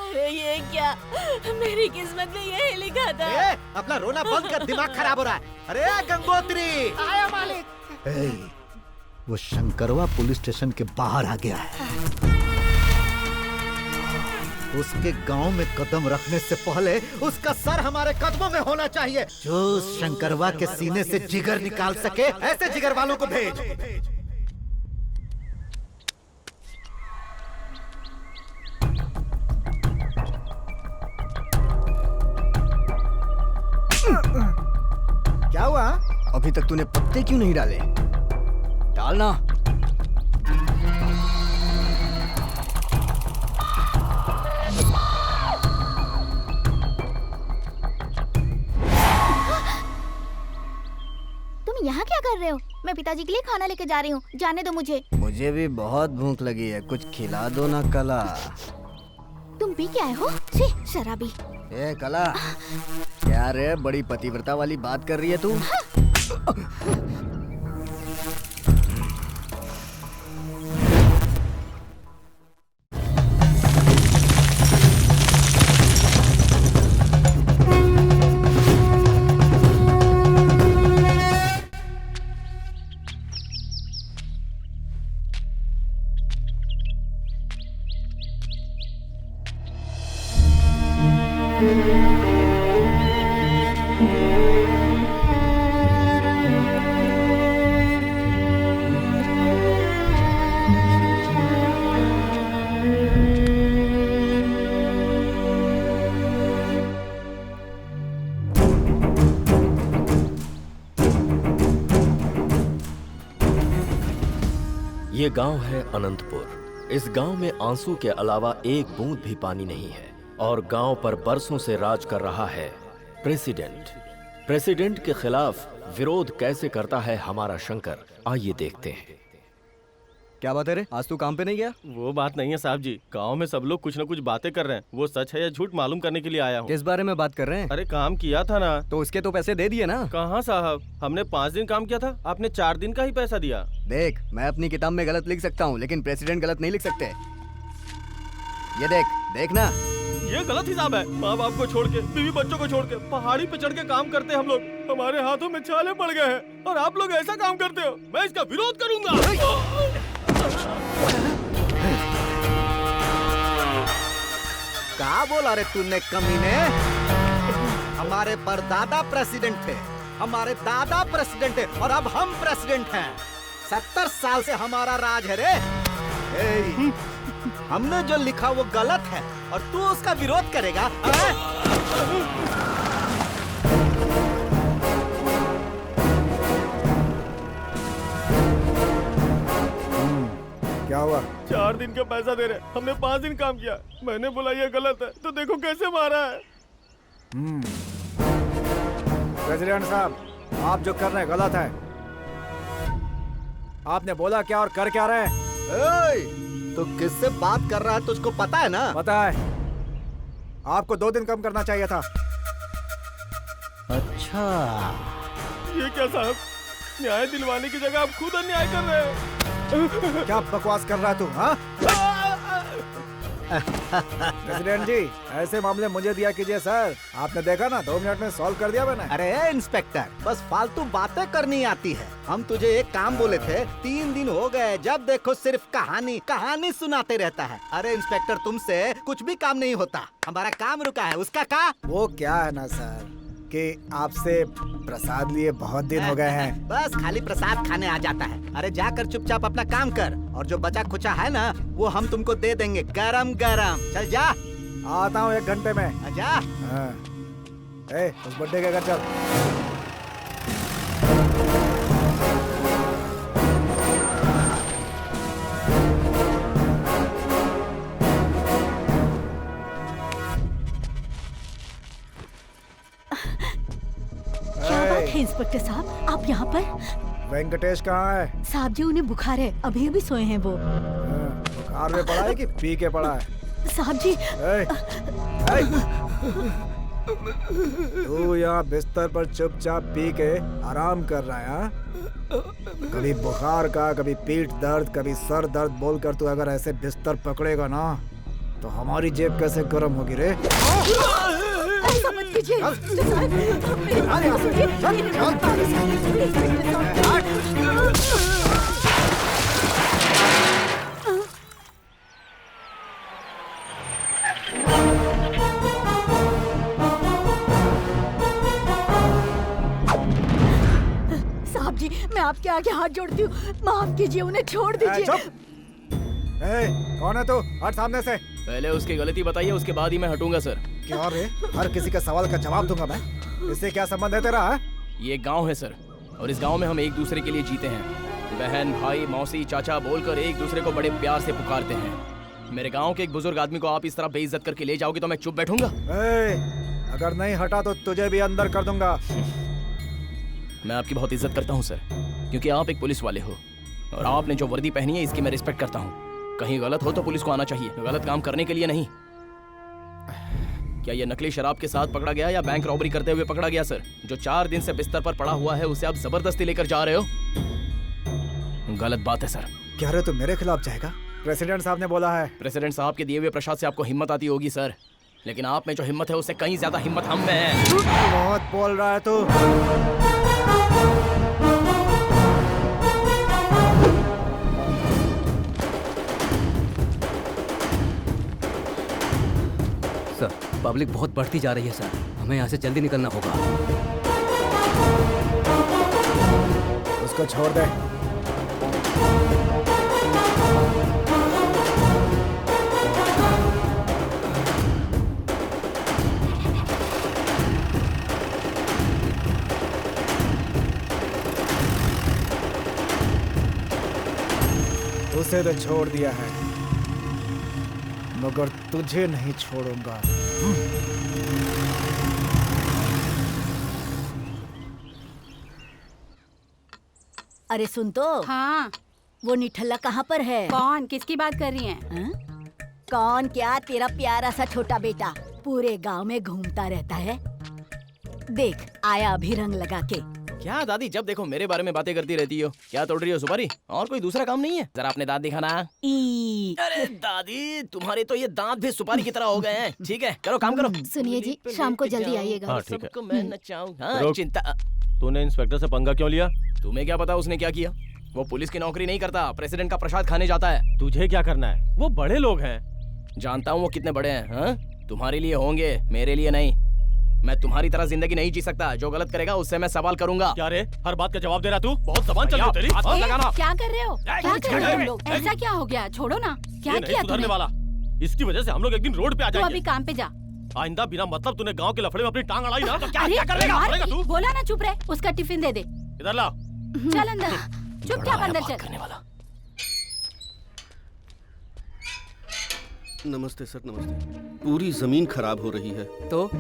अरे ये क्या, मेरी किस्मत में यही लिखा था। अपना रोना बंद कर, दिमाग खराब हो रहा है। अरे गंगोत्री, आया मालिक। वो शंकरवा पुलिस स्टेशन के बाहर आ गया है। उसके गांव में कदम रखने से पहले उसका सर हमारे कदमों में होना चाहिए। जो उस शंकरवा के सीने से जिगर निकाल सके, ऐसे जिगर वालों को भेज। क्या हुआ? अभी तक तूने पत्ते क्यों नहीं डाले? डालना। तुम यहाँ क्या कर रहे हो? मैं पिताजी के लिए खाना लेके जा रही हूँ, जाने दो मुझे। मुझे भी बहुत भूख लगी है, कुछ खिला दो ना कला। तुम पी के आए हो? छी, शराबी। ए कला, क्या रे बड़ी पतिव्रता वाली बात कर रही है तू? ये गांव है अनंतपुर। इस गांव में आंसू के अलावा एक बूंद भी पानी नहीं है और गांव पर बरसों से राज कर रहा है प्रेसिडेंट। प्रेसिडेंट के खिलाफ विरोध कैसे करता है हमारा शंकर, आइए देखते हैं। क्या बात है रे, आज तू काम पे नहीं गया? वो बात नहीं है साहब जी, गांव में सब लोग कुछ न कुछ बातें कर रहे हैं। वो सच है या झूठ मालूम करने के लिए आया हूँ। किस बारे में बात कर रहे हैं? अरे काम किया था ना। तो उसके तो पैसे दे दिए ना? कहाँ साहब, हमने 5 दिन काम किया था, आपने 4 दिन का ही पैसा दिया। देख, मैं अपनी किताब में गलत लिख सकता हूँ, लेकिन प्रेसिडेंट गलत नहीं लिख सकते। ये देख, देखना। ये गलत हिसाब है। माँ बाप को छोड़ के, बीवी बच्चों को छोड़ के पहाड़ी पे चढ़ के काम करते हम लोग। हमारे हाथों में छाले पड़ गए हैं और आप लोग ऐसा काम करते हो। मैं इसका विरोध करूंगा। क्या बोला रे तूने कमीने? हमारे परदादा प्रेसिडेंट थे, हमारे दादा प्रेसिडेंट थे और अब हम प्रेसिडेंट हैं। 70 साल से हमारा राज है रे। हमने जो लिखा वो गलत है और तू उसका विरोध करेगा? क्या हुआ? 4 दिन का पैसा दे रहे, हमने 5 दिन काम किया। मैंने बोला ये गलत है, तो देखो कैसे मारा है। प्रेसिडेंट साहब, आप जो कर रहे हैं गलत है। आपने बोला क्या और कर क्या रहे हैं? तो किससे बात कर रहा है तुझको पता है ना? पता है। आपको 2 दिन कम करना चाहिए था। अच्छा, ये क्या साहब, न्याय दिलवाने की जगह आप खुद अन्याय कर रहे हैं। क्या बकवास कर रहा है तू? हाँ? प्रेसिडेंट जी, ऐसे मामले मुझे दिया कीजिए सर। आपने देखा ना, 2 मिनट में सॉल्व कर दिया मैंने। अरे इंस्पेक्टर, बस फालतू बातें करनी आती है। हम तुझे एक काम बोले थे, 3 दिन हो गए, जब देखो सिर्फ कहानी कहानी सुनाते रहता है। अरे इंस्पेक्टर, तुमसे कुछ भी काम नहीं होता, हमारा काम रुका है, उसका का? वो क्या है ना सर कि आपसे प्रसाद लिए बहुत दिन हो गए हैं। बस खाली प्रसाद खाने आ जाता है। अरे जाकर चुपचाप अपना काम कर और जो बचा खुचा है ना वो हम तुमको दे देंगे गरम गरम। चल जा। आता हूँ 1 घंटे में। जा। हाँ। उस बुड्ढे के घर चल। क्या बात है इंस्पेक्टर साहब, आप यहाँ पर? वेंकटेश कहाँ है? साहब जी, उन्हें बुखार है, अभी अभी सोए हैं वो। बुखार में पड़ा है कि पी के पड़ा है? साहब जी। तू यहाँ बिस्तर पर चुपचाप पी के आराम कर रहा है? हाँ? कभी बुखार का, कभी पीठ दर्द, कभी सर दर्द बोलकर तू अगर ऐसे बिस्तर पकड़ेगा ना तो हमारी जेब कैसे गर्म होगी रे? ऐसा मत कीजिए। साहब जी, मैं आपके आगे हाथ जोड़ती हूँ, माफ कीजिए, उन्हें छोड़ दीजिए। चुप! कौन है तू? हट सामने से। पहले उसकी गलती बताइए, उसके बाद ही मैं हटूंगा सर। क्या रे? हर किसी का सवाल का जवाब दूंगा मैं। इससे क्या संबंध है तेरा? ये एक गांव है सर, और इस गांव में हम एक दूसरे के लिए जीते हैं। बहन, भाई, मौसी, चाचा बोलकर एक दूसरे को बड़े प्यार से पुकारते हैं। मेरे गांव के एक बुजुर्ग आदमी को आप इस तरह बेइज्जत करके ले जाओगे तो मैं चुप बैठूंगा? अगर नहीं हटा तो तुझे भी अंदर कर दूंगा। मैं आपकी बहुत इज्जत करता हूँ सर, क्योंकि आप एक पुलिस वाले हो और आपने जो वर्दी पहनी है इसकी मैं रिस्पेक्ट करता हूँ। कहीं गलत हो तो पुलिस को आना चाहिए, गलत काम करने के लिए नहीं। क्या ये नकली शराब के साथ पकड़ा गया या बैंक रॉबरी करते हुए पकड़ा गया सर? जो 4 दिन से बिस्तर पर पड़ा हुआ है उसे आप जबरदस्ती लेकर जा रहे हो, गलत बात है सर। क्या रे, तू मेरे खिलाफ जाएगा? प्रेसिडेंट साहब ने बोला है। प्रेसिडेंट साहब के दिए हुए प्रसाद से आपको हिम्मत आती होगी सर, लेकिन आप में जो हिम्मत है उससे कहीं ज्यादा हिम्मत हम में है। बहुत बोल रहा है तू। सर, पब्लिक बहुत बढ़ती जा रही है सर, हमें यहाँ से जल्दी निकलना होगा। उसको छोड़ दे। उसे तो छोड़ दिया है, मगर तुझे नहीं छोड़ूंगा। अरे सुन तो, हाँ, वो निठल्ला कहाँ पर है? कौन? किसकी बात कर रही हैं? हाँ? कौन? क्या तेरा प्यारा सा छोटा बेटा पूरे गांव में घूमता रहता है। देख आया अभी रंग लगा के। क्या दादी, जब देखो मेरे बारे में बातें करती रहती हो। क्या तोड़ रही हो सुपारी? और कोई दूसरा काम नहीं है? जरा अपने दांत दिखाना। अरे दादी, तुम्हारे तो ये दांत भी सुपारी की तरह हो गए हैं। ठीक है, करो काम करो। सुनिए जी, शाम को जल्दी आइएगा। हाँ, ठीक है। मैं नचाऊं। हाँ, चिंता। तूने इंस्पेक्टर से पंगा क्यों लिया? तुम्हें क्या पता उसने क्या किया? वो पुलिस की नौकरी नहीं करता, प्रेसिडेंट का प्रसाद खाने जाता है। तुझे क्या करना है? वो बड़े लोग हैं। जानता हूँ वो कितने बड़े हैं। हाँ? तुम्हारे लिए होंगे, मेरे लिए नहीं। मैं तुम्हारी तरह जिंदगी नहीं जी सकता। जो गलत करेगा उससे मैं सवाल करूंगा। क्या रे, हर बात का जवाब दे रहा तू? बहुत जबान चल रही है तेरी। हाथ लगाना। क्या कर रहे हो? क्या कर रहे हो तुम लोग? ऐसा क्या हो गया? छोड़ो ना। क्या किया तुमने? वाला, इसकी वजह से हम लोग एक दिन रोड पे आ तू जाएंगे। अभी काम पे जा। आइंदा बिना मतलब तूने गांव के लफड़े में अपनी टांग अड़ाई ना तो क्या अरे करेगा तू? बोला ना चुप रहे। उसका टिफिन दे दे। इधर ला। चल अंदर, चुपचाप अंदर चल। करने वाला। नमस्ते सर, नमस्ते। पूरी जमीन खराब हो रही है। तो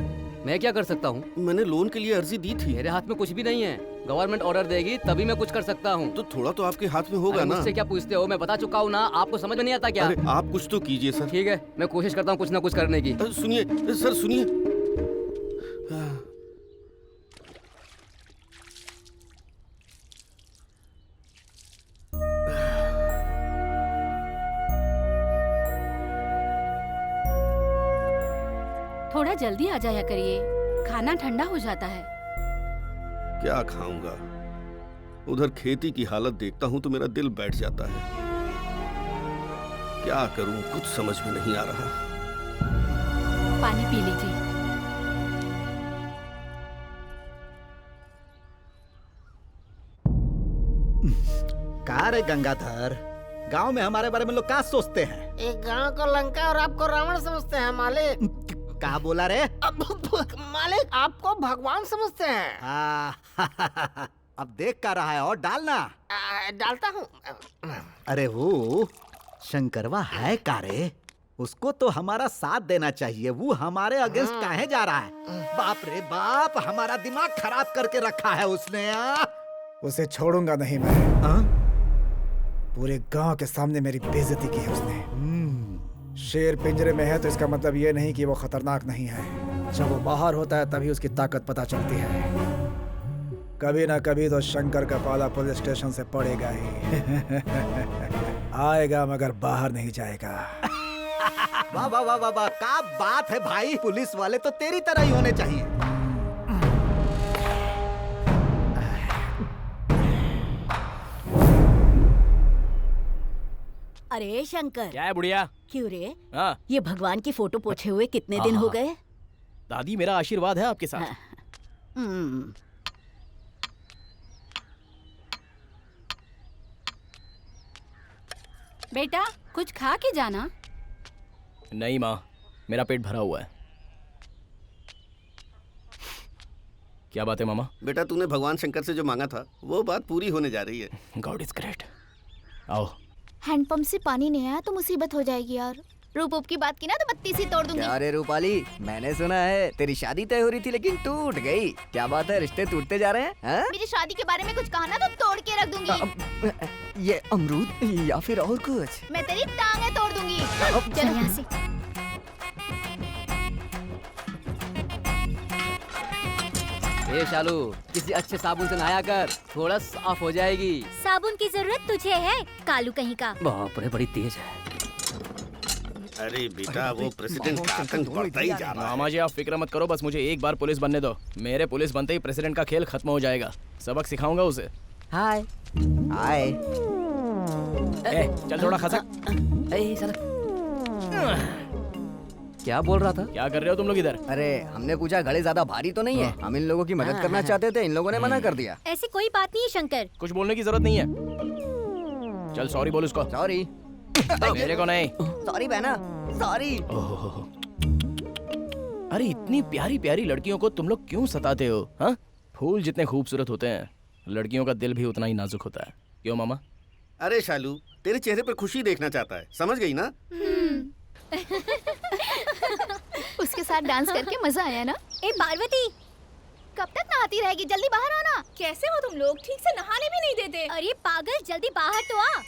मैं क्या कर सकता हूँ? मैंने लोन के लिए अर्जी दी थी। मेरे हाथ में कुछ भी नहीं है। गवर्नमेंट ऑर्डर देगी तभी मैं कुछ कर सकता हूँ। तो थोड़ा तो आपके हाथ में होगा ना? मुझसे क्या पूछते हो? मैं बता चुका हूँ ना, आपको समझ में नहीं आता क्या? अरे आप कुछ तो कीजिए सर। ठीक है, मैं कोशिश करता हूँ कुछ ना कुछ करने की। सुनिए सर, सुनिए। थोड़ा जल्दी आ जाया करिए, खाना ठंडा हो जाता है। क्या खाऊंगा? उधर खेती की हालत देखता हूँ तो मेरा दिल बैठ जाता है। क्या करूँ, कुछ समझ में नहीं आ रहा। पानी पी लीजिए। का रे गंगाधर, गांव में हमारे बारे में लोग क्या सोचते हैं? एक गांव को लंका और आपको रावण समझते हैं मालिक। क्या बोला रे? मालिक आपको भगवान समझते हैं। अब देख क्या रहा है और डालना। डालता हूँ। अरे वो शंकरवा है का रे? उसको तो हमारा साथ देना चाहिए। वो हमारे अगेंस्ट काहे जा रहा है? बाप रे बाप, हमारा दिमाग खराब करके रखा है उसने। उसे छोड़ूंगा नहीं मैं। पूरे गांव के सामने मेरी बेइज्जती की है उसने। शेर पिंजरे में है तो इसका मतलब ये नहीं कि वो खतरनाक नहीं है। जब वो बाहर होता है तभी उसकी ताकत पता चलती है। कभी ना कभी तो शंकर का पाला पुलिस स्टेशन से पड़ेगा ही। आएगा मगर बाहर नहीं जाएगा। वाह वाह वाह वाह वाह, क्या बात है भाई। पुलिस वाले तो तेरी तरह ही होने चाहिए। अरे शंकर, क्या है बुढ़िया? क्यों रे? हाँ ये भगवान की फोटो पोछे हुए कितने दिन हो गए? दादी, मेरा आशीर्वाद है आपके साथ। हम्म, बेटा कुछ खा के जाना। नहीं माँ, मेरा पेट भरा हुआ है। क्या बात है मामा? बेटा तूने भगवान शंकर से जो मांगा था वो बात पूरी होने जा रही है। God is great. आओ। हैंडपंप से पानी नहीं आया तो मुसीबत हो जाएगी यार। रूप की बात की ना तो बत्ती सी तोड़ दूंगी। क्या रे रूपाली, मैंने सुना है तेरी शादी तय हो रही थी लेकिन टूट गई। क्या बात है, रिश्ते टूटते जा रहे हैं? हाँ? मेरी शादी के बारे में कुछ कहा ना तो तोड़ के रख दूंगी। ये अमरूद या फिर और कुछ? मैं तेरी टांगे तोड़ दूंगी। चल यहाँ से। ए शालू, किसी अच्छे साबुन से नहाया कर, थोड़ा साफ हो जाएगी। साबुन की जरूरत तुझे है, कालू कहीं का। बाप रे, बड़ी तेज है। अरे बेटा वो प्रेसिडेंट का आतंक बढ़ता ही जा रहा है। मामा जी आप फिक्र मत करो, बस मुझे एक बार पुलिस बनने दो। मेरे पुलिस बनते ही प्रेसिडेंट का खेल खत्म हो जाएगा। सबक सिखाऊंगा उसे। हाय हाय। चल थोड़ा खसक। ए साला, क्या बोल रहा था? क्या कर रहे हो तुम लोग इधर? अरे हमने पूछा घड़े ज्यादा भारी तो नहीं है, हम इन लोगों की मदद करना चाहते थे, इन लोगों ने मना कर दिया। ऐसी कोई बात नहीं है शंकर। कुछ बोलने की जरूरत नहीं है। चल सॉरी बोल उसको। सॉरी? मेरे को नहीं। सॉरी बहना, सॉरी। अरे इतनी प्यारी प्यारी लड़कियों को तुम लोग क्यों सताते हो? हाँ, फूल जितने खूबसूरत होते हैं लड़कियों का दिल भी उतना ही नाजुक होता है। क्यों मामा? अरे शालू तेरे चेहरे पर खुशी देखना चाहता है, समझ गई ना? उसके साथ डांस करके मजा आया ना? ए पार्वती, कब तक नहाती रहेगी? जल्दी बाहर आना। कैसे हो तुम लोग? ठीक से नहाने भी नहीं देते। अरे पागल, जल्दी बाहर तो आ।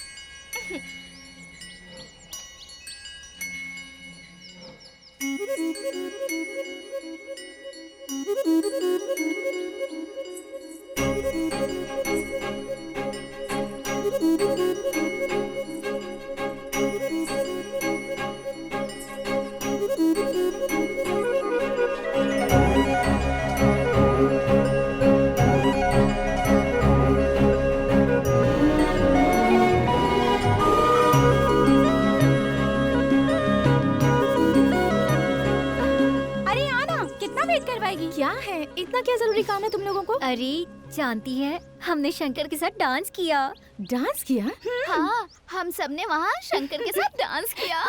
क्या है? इतना क्या जरूरी काम है तुम लोगों को? अरे जानती है, हमने शंकर के साथ डांस किया। डांस किया? हाँ, हम सब ने वहाँ शंकर के साथ डांस किया।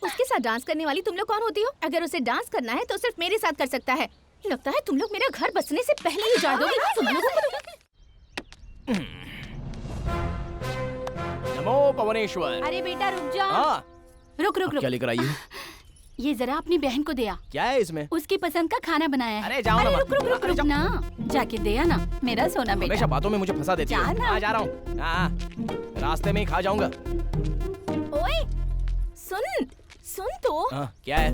उसके साथ डांस करने वाली तुम लोग कौन होती हो? अगर उसे डांस करना है तो सिर्फ मेरे साथ कर सकता है। लगता है तुम लोग मेरा घर बसने से पहले ही उजाड़ दोगी। तुम लोगों को नमो पवनेश्वर। अरे बेटा रुक जा। हाँ। रुक रुक रुक। क्या लेकर आई हो? ये जरा अपनी बहन को दिया। क्या है इसमें? उसकी पसंद का खाना बनाया है। अरे जाओ ना। रुक रुक रुक रुक ना, जाके दे आना मेरा सोना बेटा। हमेशा बातों में मुझे फंसा देती है। जा रहा हूँ। रास्ते में ही खा जाऊंगा। ओए सुन सुन तो। क्या है?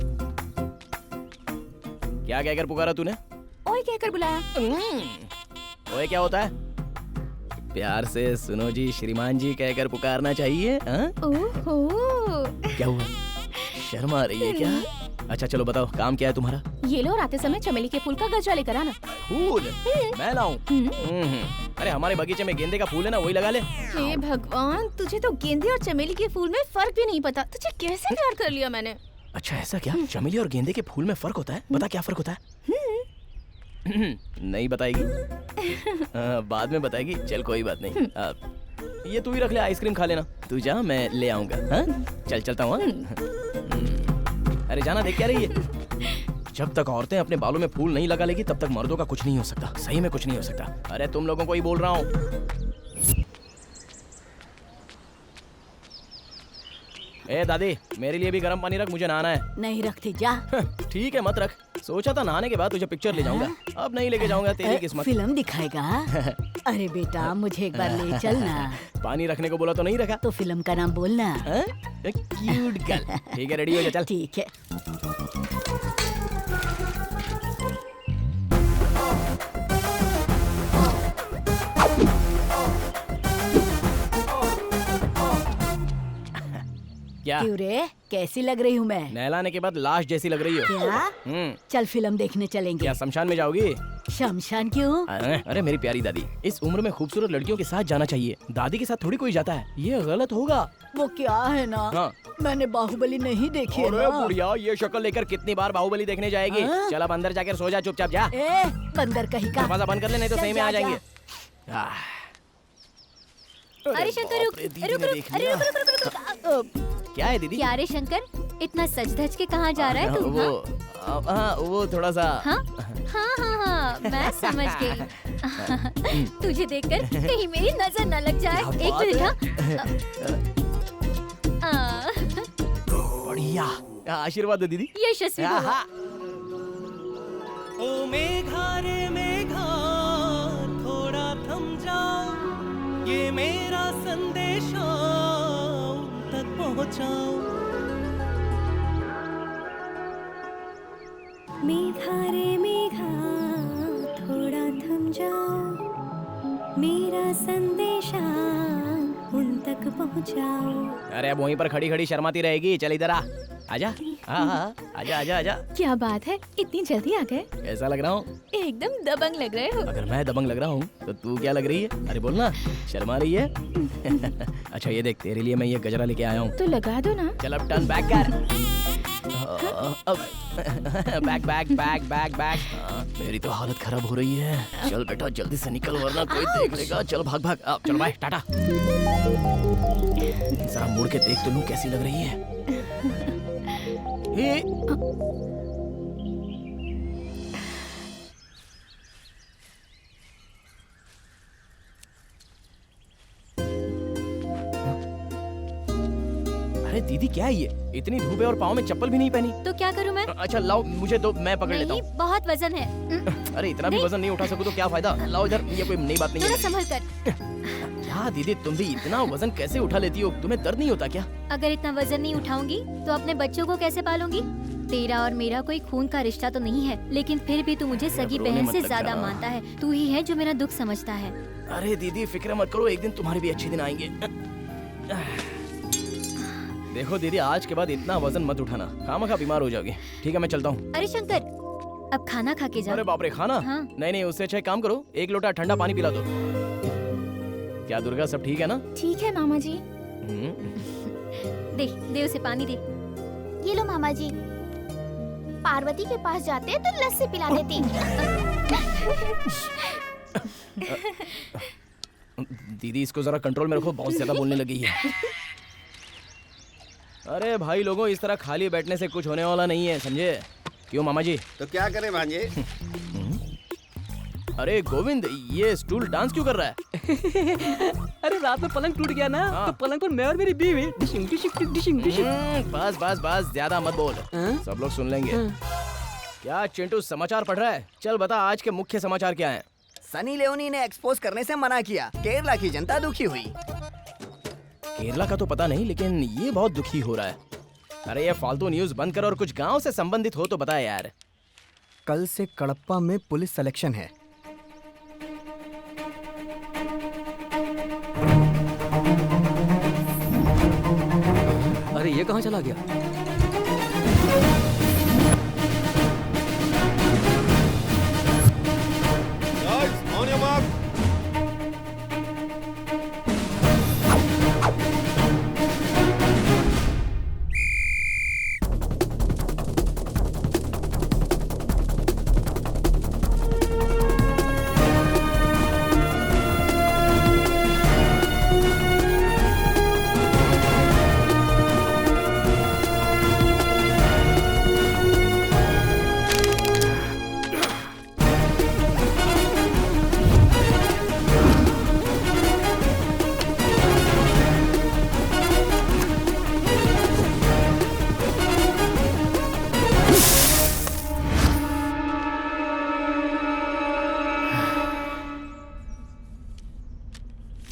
क्या कहकर पुकारा तूने? ओए कहकर बुलाया। ओए क्या होता है? प्यार से सुनो जी श्रीमान जी कहकर पुकारना चाहिए। ओहो। क्या हुआ? शर्म आ रही है क्या? अच्छा चलो बताओ, काम क्या है तुम्हारा? ये लो, आते समय चमेली के फूल का गजरा लेकर आना। फूल? मैं लाऊं? अरे हमारे बगीचे में गेंदे का फूल है ना, वही लगा ले। हे भगवान, तुझे तो गेंदे और चमेली के फूल में फर्क भी नहीं पता। तुझे कैसे प्यार कर लिया मैंने? अच्छा ऐसा क्या? चमेली और गेंदे के फूल में फर्क होता है? बता क्या फर्क होता है? नहीं बताएगी? बाद में बताएगी। चल कोई बात नहीं। ये तू ही रख ले, आइसक्रीम खा लेना। तू जा, मैं ले आऊंगा। चल चलता हूँ। अरे जाना, देख क्या रही है? जब तक औरतें अपने बालों में फूल नहीं लगा लेगी तब तक मर्दों का कुछ नहीं हो सकता। सही में कुछ नहीं हो सकता। अरे तुम लोगों को ही बोल रहा हूँ। ए दादी, मेरे लिए भी गर्म पानी रख, मुझे नहाना है। नहीं रखती, जा। ठीक है मत रख। सोचा था नहाने के बाद तुझे पिक्चर ले जाऊंगा, अब नहीं लेके जाऊंगा। तेरी किस्मत। फिल्म दिखाएगा? अरे बेटा मुझे एक बार ले चल ना। पानी रखने को बोला तो नहीं रखा। तो फिल्म का नाम बोलना। Cute girl. ठीक है, रेडी हो जा, चल। ठीक है। क्या? क्यों रे? कैसी लग रही हूँ मैं? नहलाने के बाद लाश जैसी लग रही हो। क्या? चल फिल्म देखने चलेंगे। क्या शमशान में जाओगी? शमशान क्यों? अरे मेरी प्यारी दादी, इस उम्र में खूबसूरत लड़कियों के साथ जाना चाहिए। दादी के साथ थोड़ी कोई जाता है, ये गलत होगा। वो क्या है ना, हाँ। मैंने बाहुबली नहीं देखी है अरे ना। बुढ़िया, ये शक्ल लेकर कितनी बार बाहुबली देखने जाएगी? हाँ? चल अब अंदर जाकर सो जा चुपचाप जा। ए, बंदर कहीं का। दरवाजा बंद कर ले, नहीं तो चल, सही में जा, आ जा। जाएंगे। अरे शंकर रुक, दीदी रुक ने रुक, देख अरे लिया। रुक। क्या है दीदी? क्या रे शंकर, इतना सज धज के कहाँ जा रहा है तू? वो थोड़ा सा। हाँ हाँ, मैं समझ गई। तुझे देखकर कहीं मेरी नजर न लग जाए। एक मिनट। हाँ। बढ़िया, आशीर्वाद दो दीदी। यशस्वी भव। ओ मेघा रे मेघा थोड़ा थम जाओ, ये मेरा संदेशा तक पहुंचाओ। मेघा रे मेघा थोड़ा थम जाओ, मेरा संदेशा उन तक पहुंचाओ। अरे अब वहीं पर खड़ी खड़ी शर्माती रहेगी, चल इधर आ। आजा। हाँ, आजा आजा आजा। क्या बात है, इतनी जल्दी आ गए? कैसा लग रहा हूँ? एकदम दबंग लग रहे हो। अगर मैं दबंग लग रहा हूँ तो तू क्या लग रही है? अरे बोलना, शर्मा रही है? अच्छा ये देख, तेरे लिए मैं ये गजरा लेके आया हूँ। तो लगा दो ना। चल अब टर्न बैक कर। Back back back back back. मेरी तो हालत खराब हो रही है। चल बेटा जल्दी से निकल वरना कोई देख लेगा। चल भाग भाग। चल बाय, टाटा। जरा मुड़ के देख तो लूं कैसी लग रही है। अरे दीदी क्या है ये? इतनी धूप है और पाँव में चप्पल भी नहीं पहनी। तो क्या करूं मैं? अच्छा लाओ मुझे दो, मैं पकड़ लेता नहीं, हूँ। बहुत वजन है। अरे इतना भी वजन नहीं उठा सकूं तो क्या फायदा? लाओ इधर, ये कोई नई बात नहीं थोड़ा है। संभल कर। क्या दीदी तुम भी इतना वजन कैसे उठा लेती हो? तुम्हें दर्द नहीं होता क्या? अगर इतना वजन नहीं उठाऊंगी तो अपने बच्चों को कैसे पालूंगी? तेरा और मेरा कोई खून का रिश्ता तो नहीं है, लेकिन फिर भी तू मुझे सगी बहन से ज्यादा मानता है। तू ही है जो मेरा दुख समझता है। अरे दीदी फिक्र मत करो, एक दिन तुम्हारे भी अच्छे दिन आएंगे। देखो दीदी, आज के बाद इतना वजन मत उठाना, खामखा बीमार हो जाओगे। ठीक है मैं चलता हूँ। अरे शंकर, अब खाना खा के जा। अरे बाप रे, खाना? हाँ। नहीं नहीं, उससे अच्छा एक काम करो, एक लोटा ठंडा पानी पिला दो। क्या दुर्गा, सब ठीक है ना? ठीक है मामा जी। दे उसे पानी दे। ये लो मामा जी, पार्वती के पास जाते तो लस्सी पिला देती। दीदी इसको जरा कंट्रोल में रखो, बहुत ज्यादा बोलने लगी है। अरे भाई लोगों, इस तरह खाली बैठने से कुछ होने वाला नहीं है, समझे? क्यों मामा जी? तो क्या करें भांजे? अरे गोविंद, ये स्टूल डांस क्यों कर रहा है? अरे रात में पलंग टूट गया ना, तो पलंग पर मैं और मेरी बीवी डिशिंग डिशिंग डिशिंग डिशिंग। बस बस बस, ज्यादा मत बोल, सब लोग सुन लेंगे। क्या चिंटू समाचार पढ़ रहा है? चल बता आज के मुख्य समाचार क्या हैं? सनी लियोनी ने एक्सपोज करने से मना किया, केरला की जनता दुखी हुई। केरला का तो पता नहीं, लेकिन ये बहुत दुखी हो रहा है। अरे ये फालतू न्यूज बंद कर और कुछ गांव से संबंधित हो तो बता यार। कल से कड़प्पा में पुलिस सिलेक्शन है। अरे ये कहाँ चला गया? On your mark.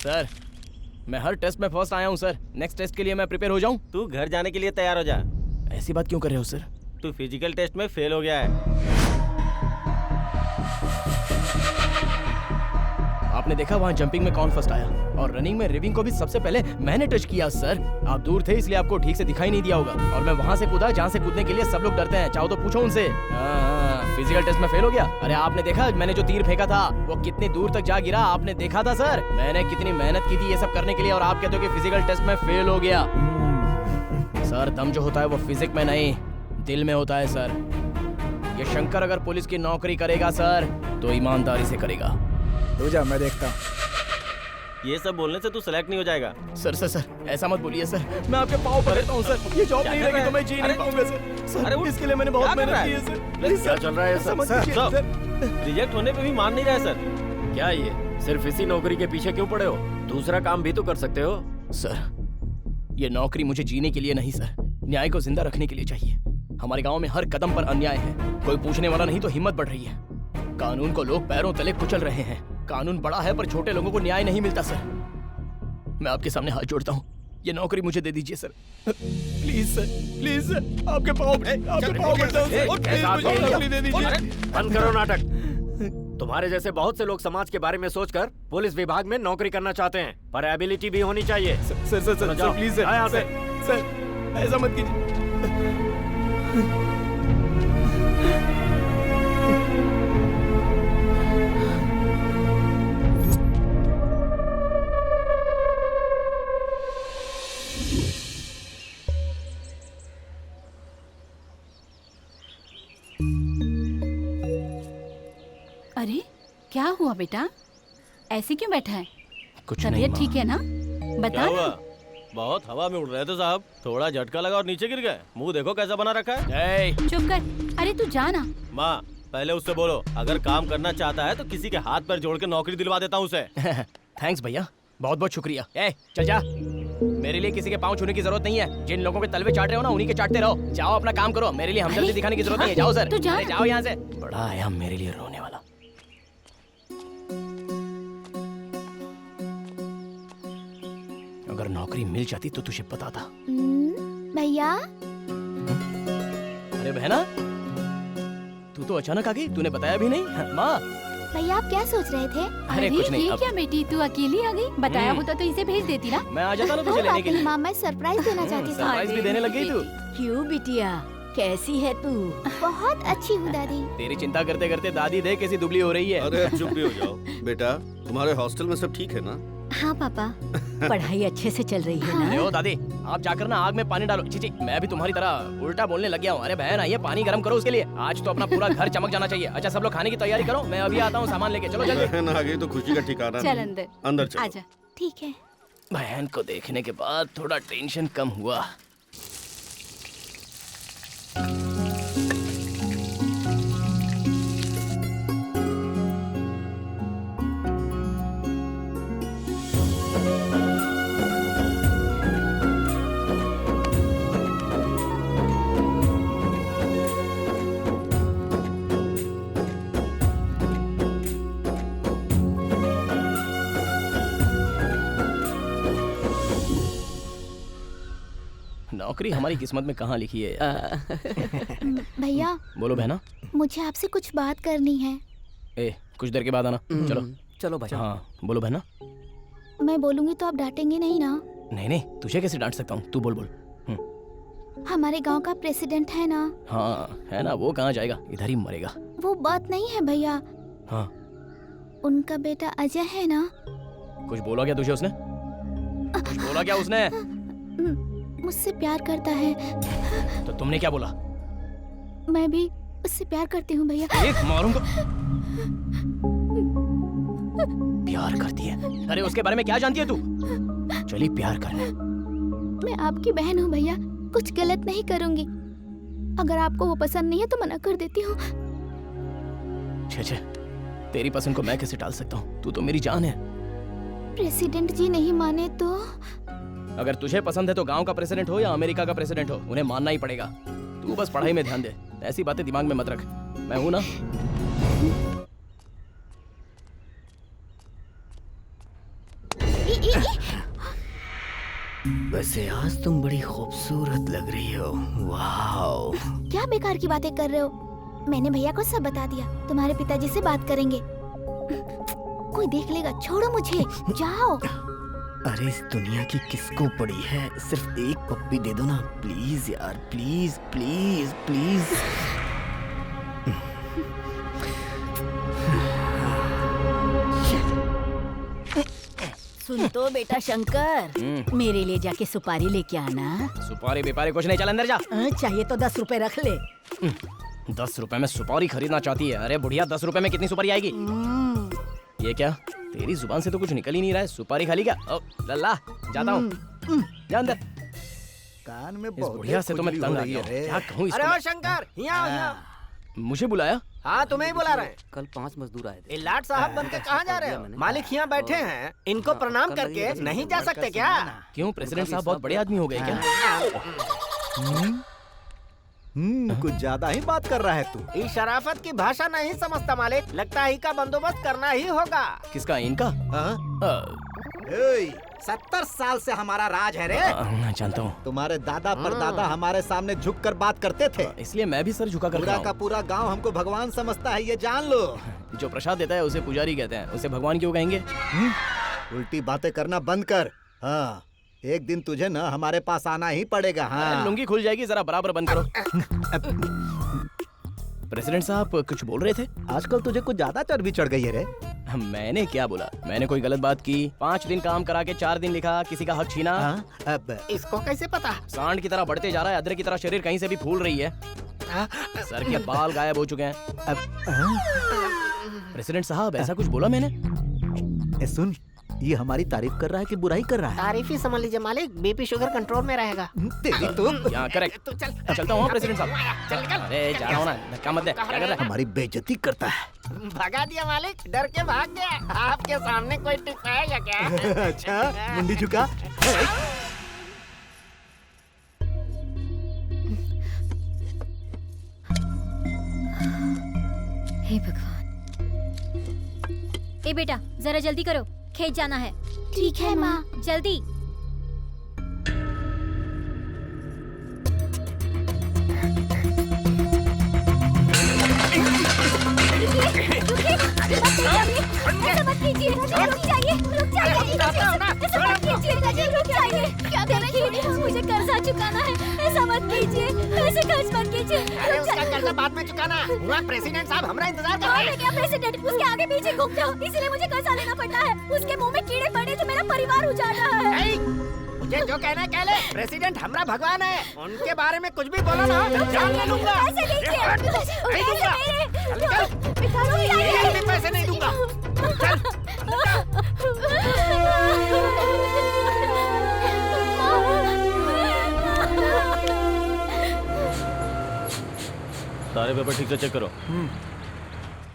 सर, मैं हर टेस्ट में फर्स्ट आया हूँ सर। नेक्स्ट टेस्ट के लिए मैं प्रिपेयर हो जाऊँ? तू घर जाने के लिए तैयार हो जा। ऐसी बात क्यों कर रहे हो सर? तू फिजिकल टेस्ट में फेल हो गया है। आपने देखा वहाँ जंपिंग में कौन फर्स्ट आया, और रनिंग में रिविंग को भी सबसे पहले मैंने टच किया सर। आप दूर थे इसलिए आपको ठीक से दिखाई नहीं दिया होगा, और मैं वहाँ से कूदा जहाँ से कूदने के लिए सब लोग डरते हैं, चाहो तो पूछो उनसे। फिजिकल टेस्ट में फेल हो गया। अरे आपने देखा मैंने जो तीर फेंका था वो कितनी दूर तक जा गिरा, आपने देखा था सर। मैंने कितनी मेहनत की थी ये सब करने के लिए, और आप कहते हो कि फिजिकल टेस्ट में फेल हो गया। सर दम जो होता है वो फिजिक में नहीं दिल में होता है सर। ये शंकर अगर पुलिस की नौकरी करेगा सर तो ईमानदारी से करेगा। तू जा, मैं देखता हूँ। ये सब बोलने से तू सेलेक्ट नहीं हो जाएगा। सर सर सर ऐसा मत बोलिए सर, मैं आपके पाँव पर रहता हूँ सर। ये जॉब नहीं रहेगी तो मैं जी नहीं पाऊंगा सर। सर इसके लिए मैंने बहुत मेहनत की है सर। प्लीज क्या चल रहा है सर? रिजेक्ट होने पे भी मान नहीं रहा है सर। क्या ये सिर्फ इसी नौकरी के पीछे क्यों पड़े हो? दूसरा काम भी तो कर सकते हो। सर ये नौकरी मुझे जीने के लिए नहीं सर, न्याय को जिंदा रखने के लिए चाहिए। हमारे गांव में हर कदम पर अन्याय है, कोई पूछने वाला नहीं तो हिम्मत बढ़ रही है। कानून को लोग पैरों तले कुचल रहे हैं। कानून बड़ा है पर छोटे लोगों को न्याय नहीं मिलता सर। मैं आपके सामने हाथ जोड़ता हूँ, ये नौकरी मुझे दे दीजिए sir. Please sir, please sir, आपके पाँव पड़ता हूं सर। प्लीज मुझे नौकरी दे दीजिए। बंद करो नाटक। तुम्हारे जैसे बहुत से लोग समाज के बारे में सोचकर पुलिस विभाग में नौकरी करना चाहते हैं, पर एबिलिटी भी होनी चाहिए। Sir sir sir please sir, sir ऐसा मत कीजिए। अरे क्या हुआ बेटा, ऐसे क्यों बैठा है? कुछ नहीं तबीयत ठीक है ना? बता क्या हुआ? ना। बहुत हवा में उड़ रहे थे साहब, थोड़ा झटका लगा और नीचे गिर गए। मुंह देखो कैसा बना रखा है। चुप कर, अरे तू जा ना। माँ पहले उससे बोलो, अगर काम करना चाहता है तो किसी के हाथ पैर जोड़ के नौकरी दिलवा देता हूँ उसे। थैंक्स भैया, बहुत बहुत शुक्रिया। चल जा, मेरे लिए किसी के पाँव छूने की जरूरत नहीं है। जिन लोगों के तलवे चाट रहे हो ना उन्हीं के चाटते रहो। जाओ अपना काम करो, मेरे लिए हमदर्दी दिखाने की जरूरत नहीं है। जाओ सर, अरे जाओ यहाँ से। बड़ा आया मेरे लिए रोने वाला। अगर नौकरी मिल जाती तो तुझे पता था। भैया। अरे बहना, तू तो अचानक आ गई, तूने बताया भी नहीं। माँ भैया आप क्या सोच रहे थे? अरे कुछ नहीं। ये क्या बेटी, तू अकेली आ गई? बताया होता तो इसे भेज देती ना। मैं आ जाता ना तुझे लेने के लिए। माँ मैं सरप्राइज देना चाहती थी। सरप्राइज भी देने लग गई तू। क्यों बिटिया, कैसी है तू? बहुत अच्छी हूँ दादी। तेरी चिंता करते करते दादी देख कैसी दुबली हो रही है। अरे चुप भी हो जाओ बेटा, तुम्हारे हॉस्टल में सब ठीक है ना? हाँ पापा, पढ़ाई अच्छे से चल रही है ना? ओ दादी, आप जाकर ना आग में पानी डालो। चीची, मैं भी तुम्हारी तरह उल्टा बोलने लग गया हूँ। अरे बहन आइए, पानी गर्म करो उसके लिए। आज तो अपना पूरा घर चमक जाना चाहिए। अच्छा सब लोग खाने की तैयारी करो, मैं अभी आता हूँ सामान लेके। चलो जल्दी। बहन आ गई तो खुशी का ठिकाना चल नहीं। अंदर, अंदर चलो। आजा। ठीक है। बहन को देखने के बाद थोड़ा टेंशन कम हुआ। नौकरी हमारी किस्मत में कहाँ लिखी है? भैया बोलो बहना। मुझे आपसे कुछ बात करनी है। कुछ देर के बाद आना। चलो चलो भाई। हाँ बोलो बहना। मैं बोलूंगी तो आप डांटेंगे नहीं ना? नहीं नहीं, तुझे कैसे डांट सकता हूँ, तू बोल बोल। हमारे गांव का प्रेसिडेंट है ना? हाँ है ना, वो कहाँ जाएगा, इधर ही मरेगा। वो बात नहीं है भैया। हाँ उनका बेटा अजय है ना? कुछ बोला क्या तुझे उसने? कुछ बोला क्या उसने? मुझसे प्यार करता है। तो तुमने क्या बोला? मैं भी उससे प्यार करती हूँ भैया। एक मारूंगा। प्यार करती है? अरे उसके बारे में क्या जानती है तू? चली प्यार करने। मैं आपकी बहन हूँ भैया, कुछ गलत नहीं करूंगी। अगर आपको वो पसंद नहीं है तो मना कर देती हूँ। छे, तेरी पसंद को मैं कैसे टाल सकता हूँ, तू तो मेरी जान है। प्रेसिडेंट जी नहीं माने तो? अगर तुझे पसंद है तो गांव का प्रेसिडेंट हो या अमेरिका का प्रेसिडेंट हो, उन्हें मानना ही पड़ेगा। तू बस पढ़ाई में ध्यान दे, ऐसी बातें दिमाग में मत रख। मैं हूं ना। वैसे आज तुम बड़ी खूबसूरत लग रही हो। वाओ। क्या बेकार की बातें कर रहे हो? मैंने भैया को सब बता दिया, तुम्हारे पिताजी से बात करेंगे। कोई देख लेगा, छोड़ो मुझे, जाओ। अरे इस दुनिया की किसको पड़ी है, सिर्फ एक पप्पी दे दो ना प्लीज यार, प्लीज प्लीज प्लीज। सुन तो बेटा शंकर, मेरे लिए जाके सुपारी लेके आना। सुपारी बेपारी कुछ नहीं, चल अंदर जा। चाहिए तो 10 रुपए रख ले। 10 रुपए में सुपारी खरीदना चाहती है? अरे बुढ़िया, 10 रुपए में कितनी सुपारी आएगी? ये क्या, तेरी जुबान से तो कुछ निकल ही नहीं रहा है। सुपारी खाली क्या? ओ लल्ला, जाता हूँ, जा अंदर। कान में इस बुढ़िया से तो मैं तंग आ गया हूँ। क्या कहूँ इसको? अरे ओ शंकर, यहाँ मुझे बुलाया? हाँ, तुम्हें ही बुला रहे हैं। कल 5 मजदूर आए थे। लाट साहब बन के कहाँ जा रहे हो? मालिक यहाँ बैठे हैं, इनको प्रणाम करके नहीं जा सकते क्या? क्यों, प्रेसिडेंट साहब बहुत बड़े आदमी हो गए क्या? कुछ ज्यादा ही बात कर रहा है तू। इस शराफत की भाषा नहीं समझता मालिक, लगता है का बंदोबस्त करना ही होगा। किसका, इनका? 70 साल से हमारा राज है रे। मैं जानता हूँ। तुम्हारे दादा परदादा हमारे सामने झुककर बात करते थे, इसलिए मैं भी सर झुका कर पूरा का पूरा गांव हमको भगवान समझता है, ये जान लो। जो प्रसाद देता है उसे पुजारी कहते हैं, उसे भगवान क्यों कहेंगे? उल्टी बातें करना बंद कर। हाँ, एक दिन तुझे ना हमारे पास आना ही पड़ेगा। हाँ, लुंगी खुल जाएगी, जरा बराबर बंद करो। प्रेसिडेंट साहब कुछ बोल रहे थे? आजकल तुझे कुछ ज्यादा चर्बी चढ़ गई है रे। मैंने क्या बोला? मैंने कोई गलत बात की? 5 दिन काम करा के 4 दिन लिखा, किसी का हक छीना? अब इसको कैसे पता? सांड की तरह बढ़ते जा रहा है, अदरक की तरह शरीर कहीं से भी फूल रही है, सर के बाल गायब हो चुके हैं। प्रेसिडेंट साहब ऐसा कुछ बोला मैंने? सुन, ये हमारी तारीफ कर रहा है कि बुराई कर रहा है? तारीफ ही समझ लीजिए मालिक, बीपी शुगर कंट्रोल में रहेगा। तेरी तो करेक्ट। चलता हूँ प्रेसिडेंट साहब। चल निकल। अरे जा रहा हूँ ना, धक्का मत दे। क्या कर रहा है? हमारी बेइज्जती करता है। भगा दिया मालिक, डर के भाग गया। आपके सामने कोई टिक पाएगा क्या? अच्छा, मुंडी झुका। हे भगवान। ए बेटा, जरा जल्दी करो, खेत जाना है। ठीक है माँ। जल्दी। मुझे कर्जा चुकाना है, ऐसा मत कीजिए, ऐसे खर्च मत कीजिए। अरे उसका कर्जा बाद में चुकाना, हुआ प्रेसिडेंट साहब हमारा इंतजार कर रहे हैं। क्या प्रेसिडेंट, उसके आगे पीछे घूमते हो, इसीलिए मुझे कर्जा लेना पड़ता है। उसके मुंह में कीड़े पड़े जो मेरा परिवार उजाड़ रहा है। मुझे जो कहना है कह ले, प्रेसिडेंट हमारा भगवान है, उनके बारे में कुछ भी बोलो ना, जान ले लूंगा। पैसे लीजिए, नहीं दूंगा। चल निकल, पैसे नहीं दूंगा। सारे पेपर ठीक से चेक करो।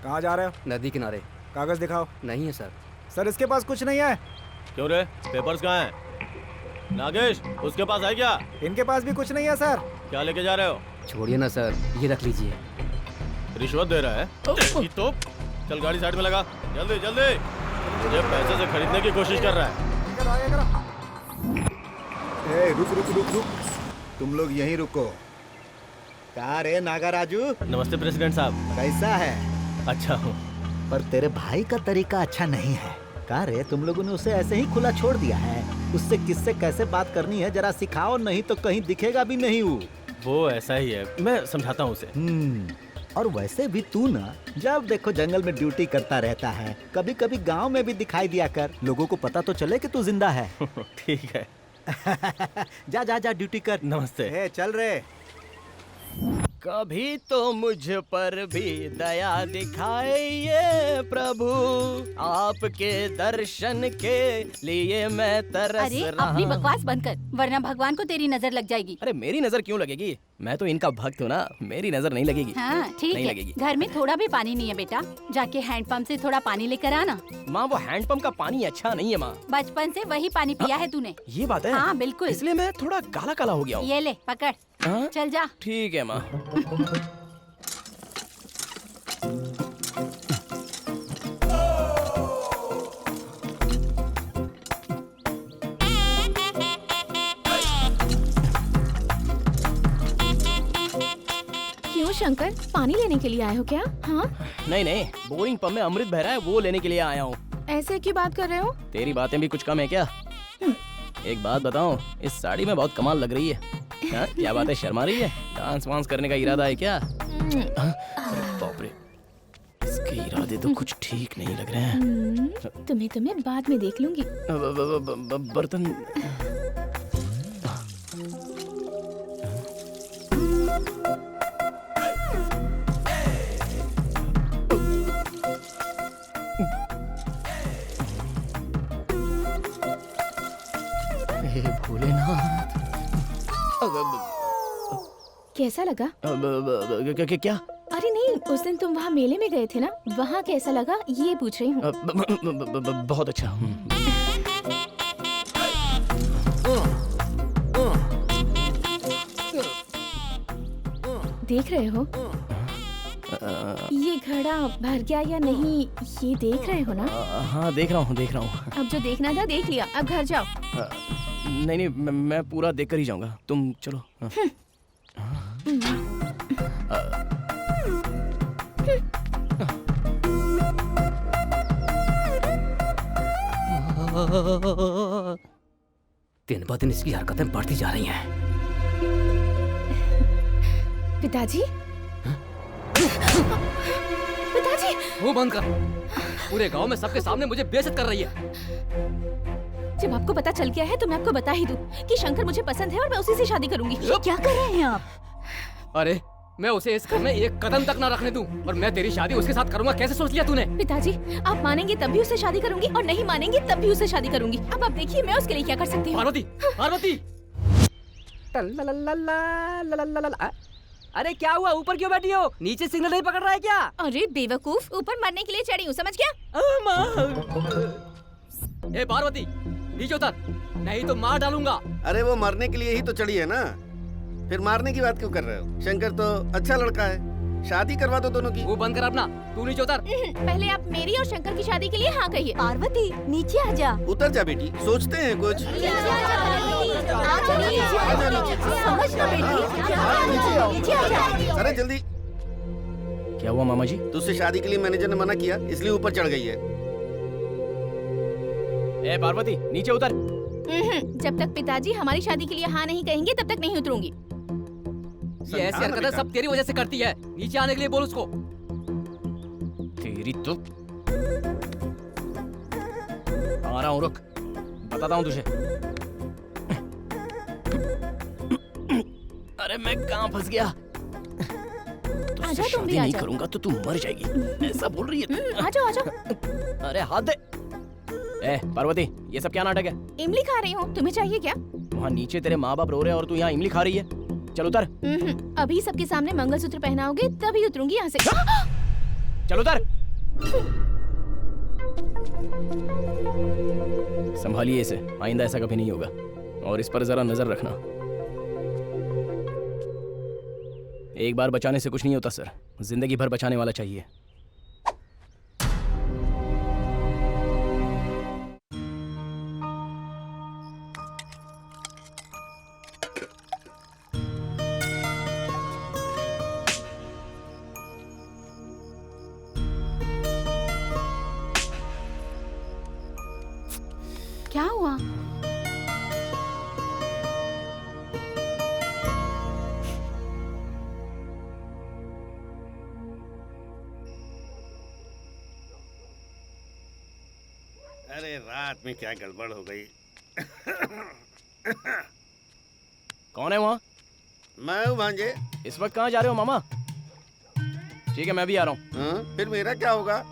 कहाँ जा रहे हो? नदी किनारे। कागज दिखाओ। नहीं है सर। सर इसके पास कुछ नहीं है। क्यों रे, पेपर्स कहाँ हैं? नागेश, उसके पास है क्या? इनके पास भी कुछ नहीं है सर। क्या लेके जा रहे हो? छोड़िए ना सर, ये रख लीजिए। रिश्वत दे रहा है? तो चल गाड़ी साइड में लगा, जल्दी जल्दी। मुझे पैसे से खरीदने की कोशिश कर रहा है। रुक रुक रुक रुक, तुम लोग यहीं रुको। कहाँ रे नागा राजू? नमस्ते प्रेसिडेंट साहब। कैसा है? अच्छा हूँ। पर तेरे भाई का तरीका अच्छा नहीं है। कहाँ रे, तुम लोगों ने उसे ऐसे ही खुला छोड़ दिया है? उससे किससे कैसे बात करनी है जरा सिखाओ, नहीं तो कहीं दिखेगा भी नहीं। वो ऐसा ही है, मैं समझाता हूँ उसे। और वैसे भी तू ना जब देखो जंगल में ड्यूटी करता रहता है, कभी कभी गांव में भी दिखाई दिया कर, लोगों को पता तो चले कि तू जिंदा है। ठीक है। जा जा जा ड्यूटी कर। नमस्ते। चल रे। कभी तो मुझ पर भी दया दिखाइए प्रभु, आपके दर्शन के लिए मैं तरस अरे रहा। अपनी बकवास बंद कर, वरना भगवान को तेरी नजर लग जाएगी। अरे मेरी नजर क्यों लगेगी? मैं तो इनका भक्त हूँ ना, मेरी नजर नहीं लगेगी। हाँ ठीक नहीं है। लगेगी। घर में थोड़ा भी पानी नहीं है बेटा, जाके हैंडपंप से थोड़ा पानी लेकर आना। माँ, वो हैंडपंप का पानी अच्छा नहीं है माँ। बचपन से वही पानी पिया है तूने। ये बात है? हाँ बिल्कुल, इसलिए मैं थोड़ा काला काला हो गया हूँ। ये ले पकड़। चल जा। ठीक है माँ। क्यों शंकर, पानी लेने के लिए आए हो क्या? हाँ नहीं नहीं, बोरिंग पंप में अमृत बह रहा है, वो लेने के लिए आया हूँ। ऐसे क्यों बात कर रहे हो? तेरी बातें भी कुछ कम है क्या? एक बात बताओ, इस साड़ी में बहुत कमाल लग रही है। हाँ, क्या बात है, शर्मा रही है? डांस वांस करने का इरादा है क्या? अरे बाप रे, इसके इरादे तो कुछ ठीक नहीं लग रहे हैं। तुम्हें बाद में देख लूंगी। बर्तन भोलेनाथ, कैसा लगा? क्या? अरे नहीं, उस दिन तुम वहाँ मेले में गए थे ना, वहाँ कैसा लगा ये पूछ रही हूँ। बहुत अच्छा। देख रहे हो ये घड़ा भर गया या नहीं, ये देख रहे हो ना? हाँ देख रहा हूँ। अब जो देखना था देख लिया, अब घर जाओ। नहीं, मैं पूरा देख कर ही जाऊंगा, तुम चलो। दिन ब दिन इसकी हरकतें बढ़ती जा रही हैं। पिताजी, पिताजी, मुंह बंद कर। पूरे गांव में सबके सामने मुझे बेइज्जत कर रही है। जब आपको पता चल गया है तो मैं आपको बता ही दूं कि शंकर मुझे पसंद है और मैं उसी से शादी करूंगी। क्या कर रहे हैं आप? अरे मैं उसे इस घर में एक कदम तक ना रखने दूं और मैं तेरी शादी उसके साथ करूंगा, कैसे सोच लिया तूने? पिताजी, आप मानेंगे तब भी उससे शादी करूंगी और नहीं मानेंगे तब भी उससे शादी करूंगी। अब आप देखिए मैं उसके लिए क्या कर सकती हूँ। पार्वती, पार्वती! अरे क्या हुआ, ऊपर क्यों बैठी हो? नीचे सिग्नल नहीं पकड़ रहा है क्या? अरे बेवकूफ, ऊपर मरने के लिए चढ़ी हूँ, समझ गया? ए पार्वती, नीचे उतर, नहीं तो मार डालूंगा। अरे वो मरने के लिए ही तो चढ़ी है ना, फिर मारने की बात क्यों कर रहे हो? शंकर तो अच्छा लड़का है, शादी करवा दो दोनों की। वो बंद कर अपना, तू नीचे उतर। पहले आप मेरी और शंकर की शादी के लिए हाँ कहिए। पार्वती नीचे आ जा। उतर जा बेटी, सोचते हैं कुछ। अरे जल्दी। क्या हुआ मामा जी? तुझसे शादी के लिए मैनेजर ने मना किया, इसलिए ऊपर चढ़ गई है। ए पार्वती, नीचे उतर। जब तक पिताजी हमारी शादी के लिए हाँ नहीं कहेंगे तब तक नहीं उतरूंगी। ये ऐसी हरकतें सब तेरी वजह से करती है। नीचे आने के लिए बोल उसको। तेरी तो आ रहा हूँ, रुक, बताता हूँ तुझे। अरे मैं कहाँ फंस गया? तुझसे शादी नहीं करूंगा तो तू मर जाएगी, ऐसा बोल रही है? आ जाओ, आ जाओ। अरे हाथ दे। ए पार्वती, ये सब क्या नाटक है? इमली खा रही हूँ, तुम्हें चाहिए क्या? वहाँ नीचे तेरे माँ बाप रो रहे हैं और तू यहाँ इमली खा रही है। चल उतर। अभी सबके सामने मंगलसूत्र पहनाओगे तभी उतरूंगी यहाँ से। चल उतर। संभालिए इसे, आइंदा ऐसा कभी नहीं होगा, और इस पर जरा नजर रखना। एक बार बचाने से कुछ नहीं होता सर, जिंदगी भर बचाने वाला चाहिए। क्या हुआ? अरे रात में क्या गड़बड़ हो गई। कौन है वहाँ? मैं हूँ भांजे। इस वक्त कहाँ जा रहे हो मामा? ठीक है मैं भी आ रहा हूँ। फिर मेरा क्या होगा?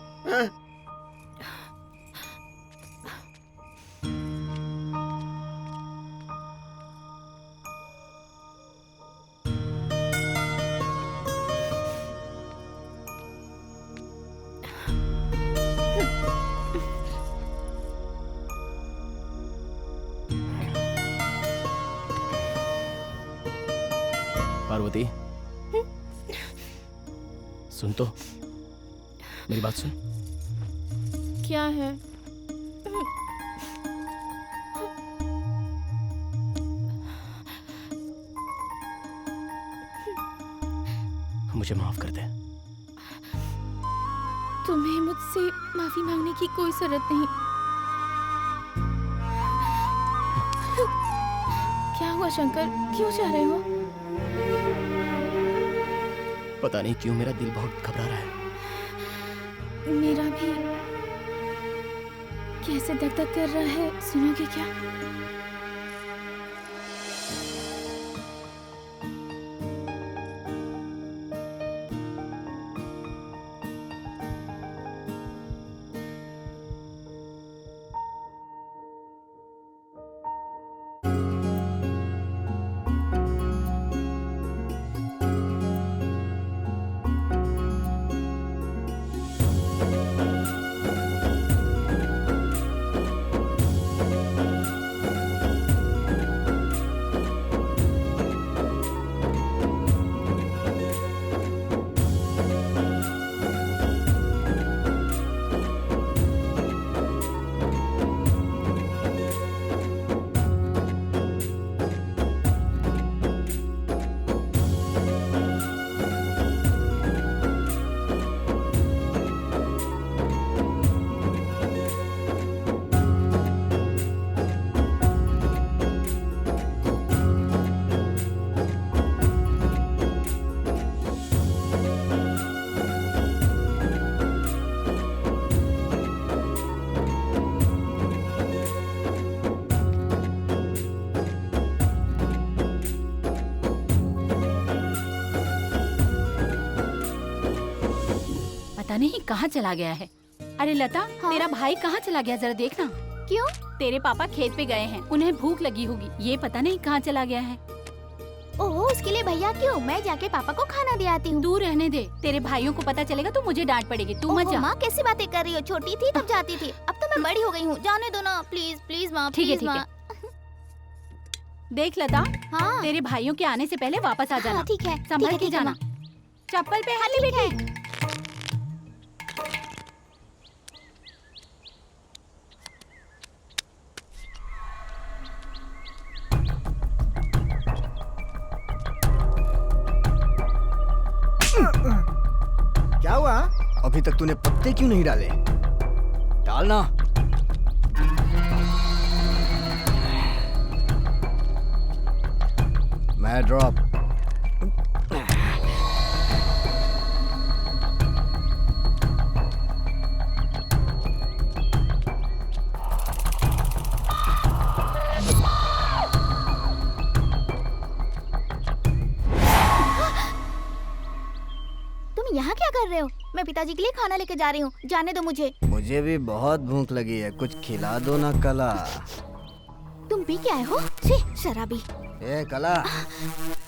पार्वती सुन तो, मेरी बात सुन। क्या है? मुझे माफ कर दे। तुम्हें मुझसे माफी मांगने की कोई जरूरत नहीं। क्या हुआ शंकर, क्यों जा रहे हो? पता नहीं क्यों मेरा दिल बहुत घबरा रहा है। मेरा भी कैसे धक धक कर रहा है, सुनोगे क्या? पता नहीं कहाँ चला गया है। अरे लता, तेरा भाई कहाँ चला गया, जरा देखना। क्यों? तेरे पापा खेत पे गए हैं, उन्हें भूख लगी होगी, ये पता नहीं कहाँ चला गया है। ओह, उसके लिए भैया क्यों? मैं जाके पापा को खाना दे आती हूँ। तू रहने दे, तेरे भाइयों को पता चलेगा तो मुझे डांट पड़ेगी। तू मत जा। माँ कैसी बातें कर रही हो? छोटी थी तब जाती थी, अब तो मैं बड़ी हो गई हूँ, जाने दो ना प्लीज प्लीज माँ। ठीक है प्लीज माँ। देख लता, हाँ तेरे भाइयों के आने से पहले वापस आ जाना। ठीक है, संभल के ठीक है, जाना। चप्पल पे हाथ बेटी। क्या हुआ? अभी तक तूने पत्ते क्यों नहीं डाले? डालना। मैं ड्रॉप। यहाँ क्या कर रहे हो? मैं पिताजी के लिए खाना लेके जा रही हूँ, जाने दो मुझे। मुझे भी बहुत भूख लगी है, कुछ खिला दो ना कला। तुम पी के आए हो? छी, शराबी। ए कला,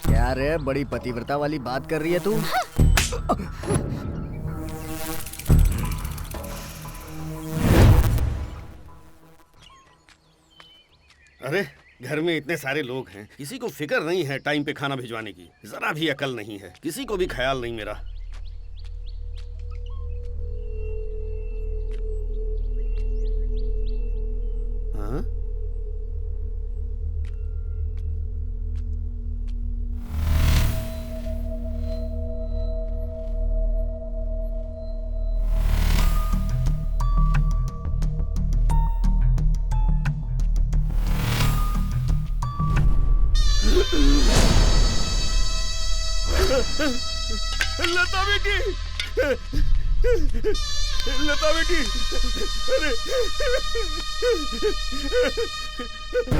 क्या रे बड़ी पतिव्रता वाली बात कर रही है तू? अरे घर में इतने सारे लोग हैं, किसी को फिक्र नहीं है टाइम पे खाना भिजवाने की, जरा भी अकल नहीं है, किसी को भी ख्याल नहीं मेरा। हाँ? लता बेटी, लता बेटी,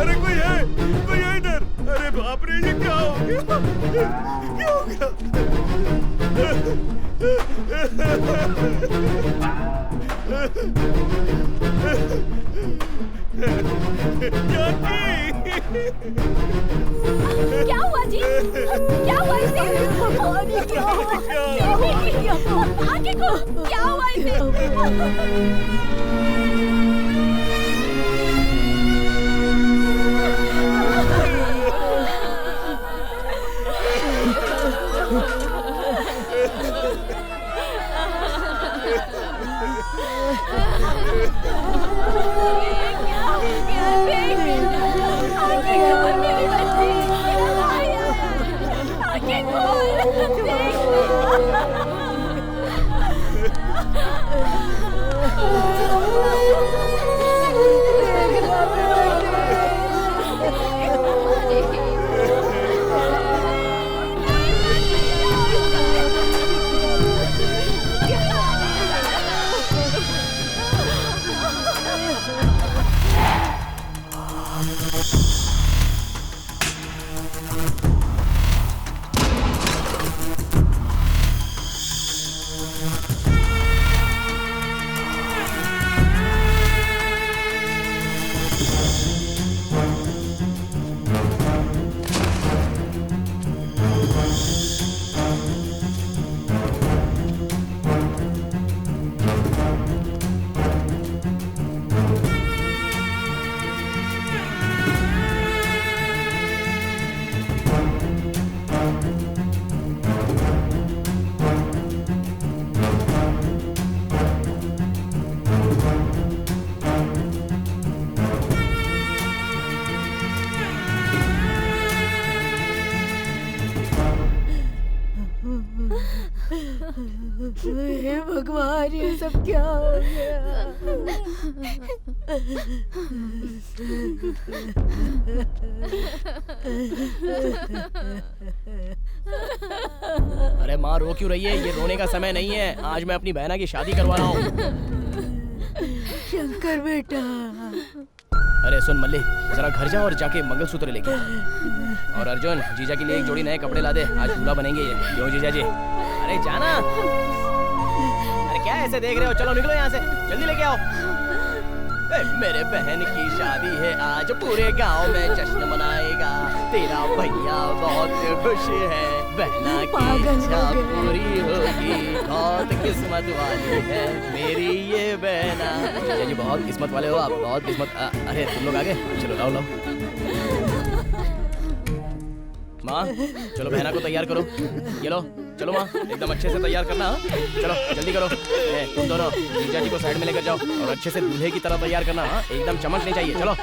अरे कोई है इधर। अरे बाप रे, ये क्या हो गया? क्या हो गया? क्या हुआ जी? क्या हुआ इसे? क्या हुआ? आगे को क्या हुआ इसे? हे भगवान, ये सब क्या हो गया? अरे माँ, रो क्यों रही है? ये रोने का समय नहीं है। आज मैं अपनी बहना की शादी करवा रहा हूँ। शंकर बेटा, अरे सुन मल्ली, जरा घर जा और जाके मंगलसूत्र लेके आ। और अर्जुन, जीजा के लिए एक जोड़ी नए कपड़े ला दे, आज दूल्हा बनेंगे ये। क्यों जीजा जी? अरे जाना। अरे क्या ऐसे देख रहे हो? चलो निकलो यहाँ से, जल्दी लेके आओ। मेरे बहन की शादी है आज, पूरे गांव में जश्न मनाएगा। तेरा भैया बहुत खुश है, बहना की इच्छा पूरी होगी। बहुत किस्मत वाली है मेरी ये बहना। जीजा जी बहुत किस्मत वाले हो आप, बहुत किस्मत। अरे तुम लोग आगे चलो, लाओ लाओ। माँ चलो बहना को तैयार करो। ये लो, चलो माँ, एकदम अच्छे से तैयार करना। चलो जल्दी करो। तुम दोनों जीजा जी को साइड में लेकर जाओ और अच्छे से दूल्हे की तरह तैयार करना। एकदम चमकनी चाहिए। चलो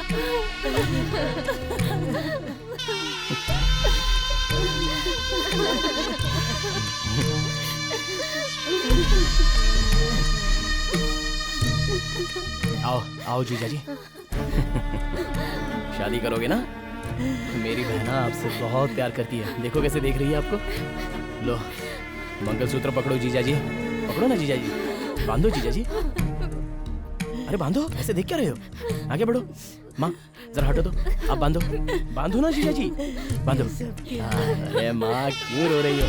आओ आओ जीजा जी। शादी करोगे ना? मेरी बहना आपसे बहुत प्यार करती है। देखो कैसे देख रही है आपको। लो मंगलसूत्र पकड़ो जीजा जी, पकड़ो ना जीजा जी, बांधो जीजा जी। अरे बांधो, ऐसे देख क्या रहे हो? आगे बढ़ो। माँ जरा हटो तो, आप बांधो, बांधो ना जीजा जी, बांधो। अरे माँ क्यों रो रही हो?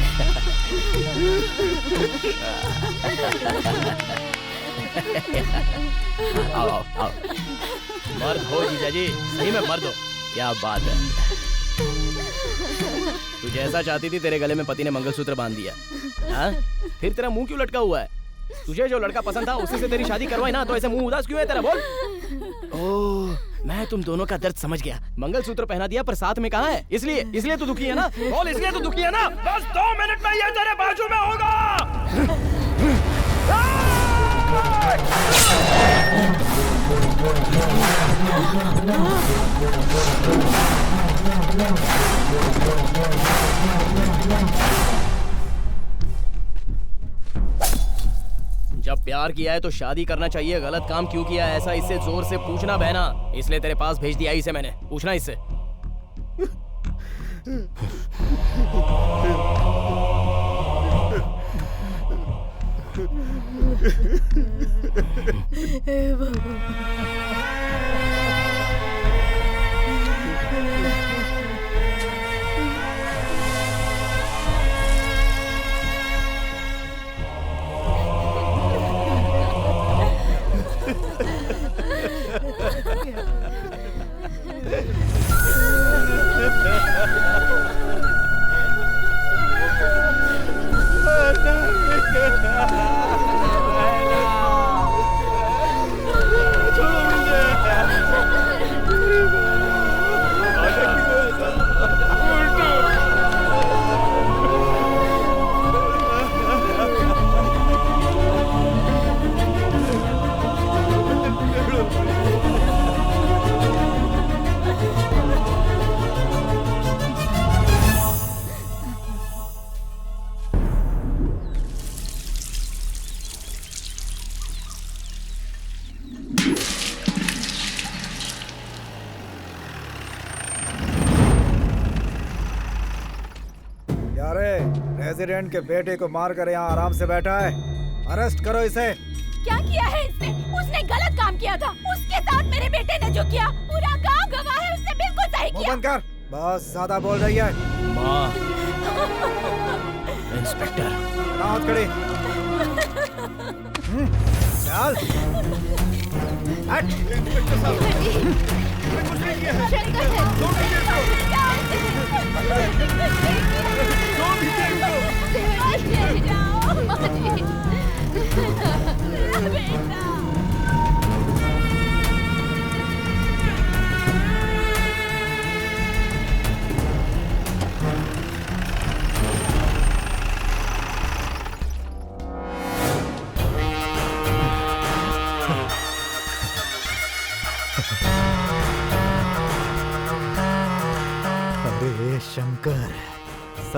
आओ आओ आओ। मर्द हो जीजा जी, सही में मर्द हो। क्या बात है। तू जैसा चाहती थी तेरे गले में पति ने मंगलसूत्र बांध दिया। हाँ? फिर तेरा मुंह क्यों लटका हुआ है? तुझे जो लड़का पसंद था उसी से तेरी शादी करवाई ना, तो ऐसे मुंह उदास क्यों है तेरा? बोल। ओह, मैं तुम दोनों का दर्द समझ गया। मंगलसूत्र पहना दिया पर साथ में कहाँ है? इसलिए तू दुखी है ना? बोल, इसलिए तू दुखी है ना? बस 2 मिनट में ये तेरे बाजू में होगा। जब प्यार किया है तो शादी करना चाहिए। गलत काम क्यों किया है ऐसा इससे जोर से पूछना बहना। इसलिए तेरे पास भेज दिया इसे मैंने, पूछना इससे। प्रेसिडेंट के बेटे को मारकर यहाँ आराम से बैठा है। अरेस्ट करो इसे। क्या किया है इसने? उसने गलत काम किया था। उसके साथ मेरे बेटे ने जो किया पूरा गांव गवाह है। उसने बिल्कुल सही किया। बंद कर, बहुत ज्यादा बोल रही है। माँ। इंस्पेक्टर हाथ खड़ी। चल। इंस्पेक्टर साहब, कुछ नहीं किया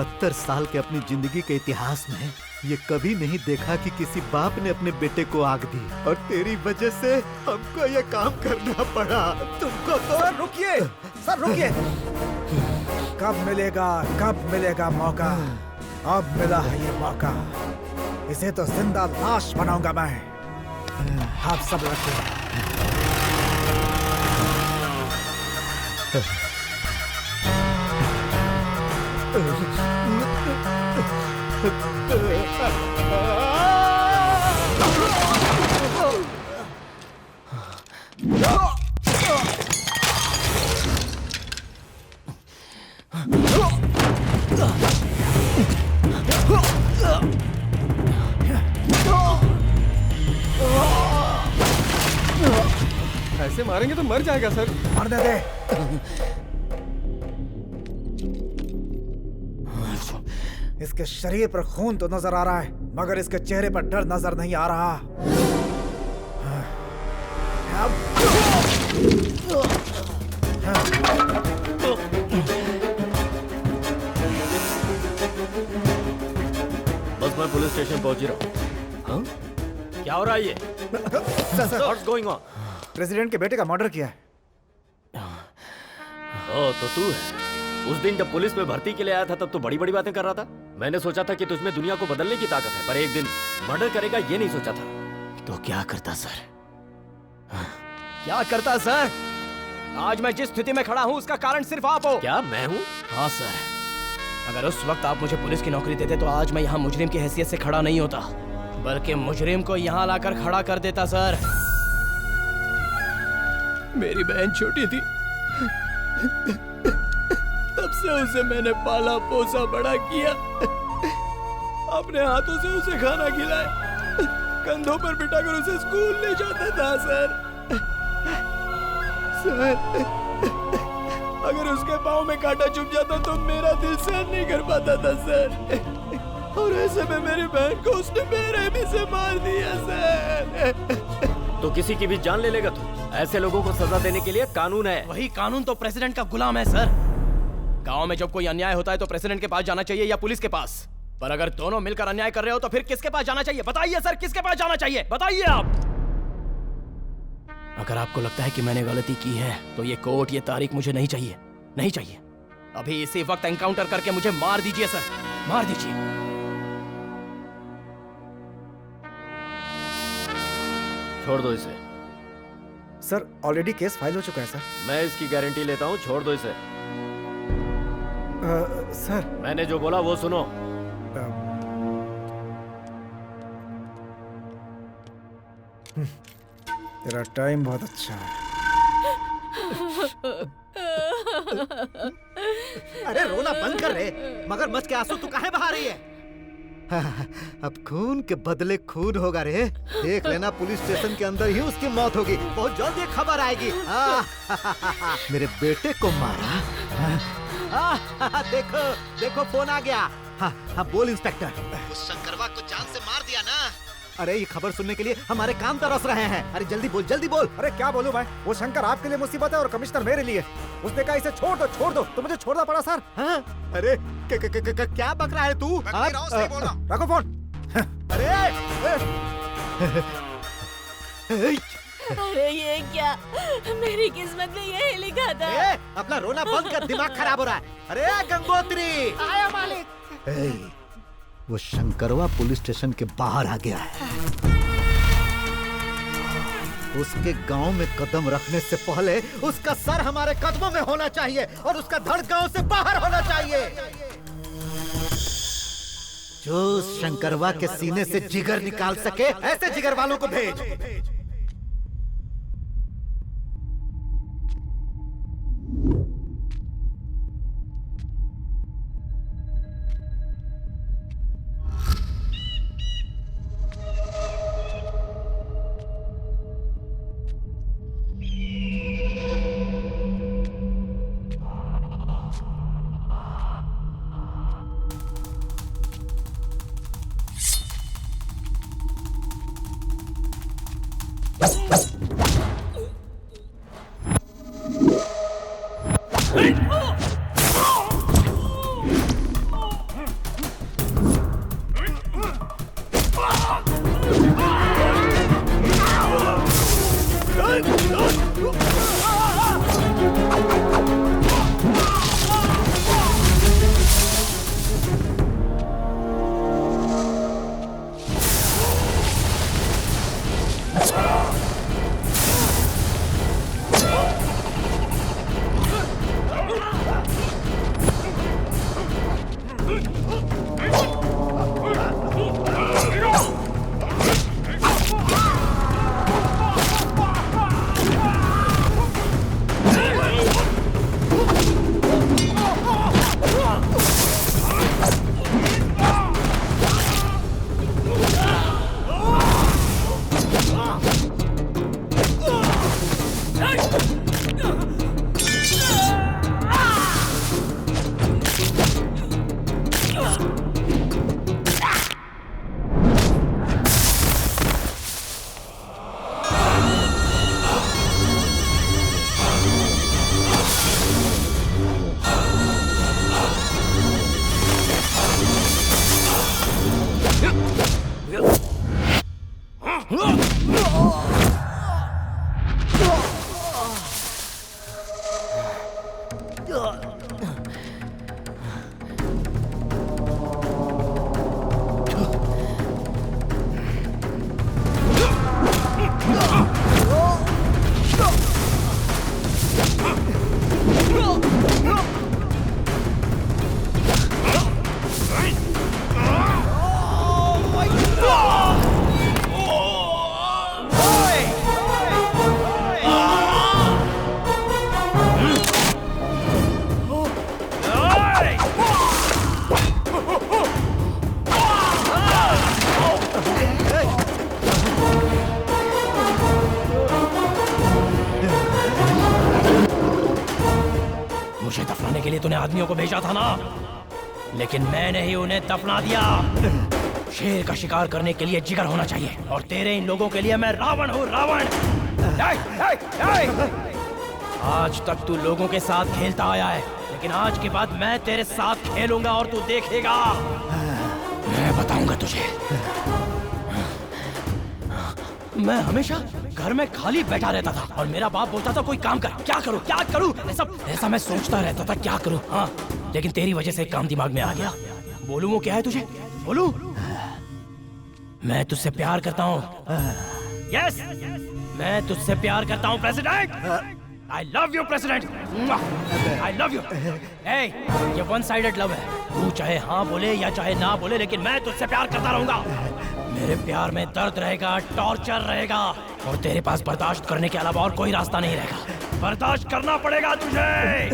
70 साल के अपनी जिंदगी के इतिहास में ये कभी नहीं देखा कि किसी बाप ने अपने बेटे को आग दी, और तेरी वजह से हमको ये काम करना पड़ा। तुमको तो सर रुकिए, सर रुकिए। कब मिलेगा मौका? अब मिला है ये मौका। इसे तो जिंदा लाश बनाऊंगा मैं। आप सब रखिए। ऐसे मारेंगे तो मर जाएगा सर। मरने दे। इसके शरीर पर खून तो नजर आ रहा है, मगर इसके चेहरे पर डर नजर नहीं आ रहा। बस मैं पुलिस स्टेशन पहुंच ही रहा हूँ। हाँ? क्या हो रहा है ये? What's going on? प्रेसिडेंट के बेटे का मर्डर किया है। ओह, तो तू है। उस दिन जब पुलिस में भर्ती के लिए आया था तब तो बड़ी बड़ी बातें कर रहा था। मैंने सोचा था कि तुझमें दुनिया को बदलने की ताकत है, पर एक दिन मर्डर करेगा ये नहीं सोचा था। तो क्या करता सर? क्या करता सर? आज मैं जिस स्थिति में खड़ा हूँ उसका कारण सिर्फ आप हो। क्या मैं हूँ? हाँ सर, अगर उस वक्त आप मुझे पुलिस की नौकरी देते तो आज मैं यहाँ मुजरिम की हैसियत से खड़ा नहीं होता, बल्कि मुजरिम को यहाँ लाकर खड़ा कर देता सर। मेरी बहन छोटी थी, तब से उसे मैंने पाला पोसा बड़ा किया, अपने हाथों से उसे खाना खिलाया, कंधों पर बिठाकर उसे स्कूल ले जाता था सर। अगर उसके पाँव में कांटा चुभ जाता तो मेरा दिल सहन नहीं कर पाता था सर, और ऐसे में मेरी बहन को उसने बेरहमी से मार दिया सर। तो किसी की भी जान ले लेगा तू? ऐसे लोगों को सजा देने के लिए कानून है। वही कानून तो प्रेसिडेंट का गुलाम है सर। गांव में जब कोई अन्याय होता है तो प्रेसिडेंट के पास जाना चाहिए या पुलिस के पास, पर अगर दोनों मिलकर अन्याय कर रहे हो तो फिर किसके पास जाना चाहिए? बताइए सर, किसके पास जाना चाहिए? बताइए आप। अगर आपको लगता है कि मैंने गलती की है तो ये कोर्ट, ये तारीख मुझे नहीं चाहिए, नहीं चाहिए। अभी इसी वक्त एनकाउंटर करके मुझे मार दीजिए सर, मार दीजिए। छोड़ दो इसे। सर ऑलरेडी केस फाइल हो चुका है सर। मैं इसकी गारंटी लेता हूँ, छोड़ दो इसे। सर मैंने जो बोला वो सुनो। तेरा टाइम बहुत अच्छा है। अरे रोना बंद कर रे, मगरमच्छ के आंसू तू काहे बहा रही है? अब खून के बदले खून होगा रे। देख लेना, पुलिस स्टेशन के अंदर ही उसकी मौत होगी। बहुत जल्द ये खबर आएगी। मेरे बेटे को मारा। देखो देखो, फोन आ गया। हाँ बोल इंस्पेक्टर। उस शंकरवा को जान से मार दिया ना? अरे ये खबर सुनने के लिए हमारे कान तरस रहे हैं। अरे जल्दी बोल, जल्दी बोल। अरे क्या बोलूं मैं? वो शंकर आपके लिए मुसीबत है और कमिश्नर मेरे लिए। उसने कहा इसे छोड़ दो, तो मुझे छोड़ना पड़ा सर। हाँ? अरे क्या बक रहा है तू? रखो फोन। अरे ये क्या? मेरी किस्मत में यही लिखा था। अपना रोना बंद कर, दिमाग खराब हो रहा है। अरे गंगोत्री, आया मालिक। वो शंकरवा पुलिस स्टेशन के बाहर आ गया है। उसके गांव में कदम रखने से पहले उसका सर हमारे कदमों में होना चाहिए और उसका धड़ गांव से बाहर होना चाहिए। जो उस शंकरवा के सीने से जिगर निकाल सके, ऐसे जिगर वालों को भेज। मुझे दफनाने के लिए तूने आदमियों को भेजा था ना, लेकिन मैंने ही उन्हें दफना दिया। शेर का शिकार करने के लिए जिगर होना चाहिए, और तेरे इन लोगों के लिए मैं रावण हूँ, रावण। आज तक तू लोगों के साथ खेलता आया है, लेकिन आज के बाद मैं तेरे साथ खेलूंगा और तू देखेगा। मैं बताऊंगा तुझे। मैं हमेशा घर में खाली बैठा रहता था और मेरा बाप बोलता था कोई काम कर। क्या करूं, क्या करूं, ऐसा मैं सोचता रहता था क्या करूं। हाँ, लेकिन तेरी वजह से एक काम दिमाग में आ गया। बोलूं वो क्या है तुझे? बोलूं? मैं तुझसे प्यार करता हूँ। यस, मैं तुझसे प्यार करता हूँ president. I love you, president. I love you। Hey, ये वन साइडेड लव है। तू चाहे हाँ बोले या चाहे ना बोले, लेकिन मैं तुझसे प्यार करता रहूंगा। मेरे प्यार में दर्द रहेगा, टॉर्चर रहेगा, और तेरे पास बर्दाश्त करने के अलावा और कोई रास्ता नहीं रहेगा। बर्दाश्त करना पड़ेगा तुझे।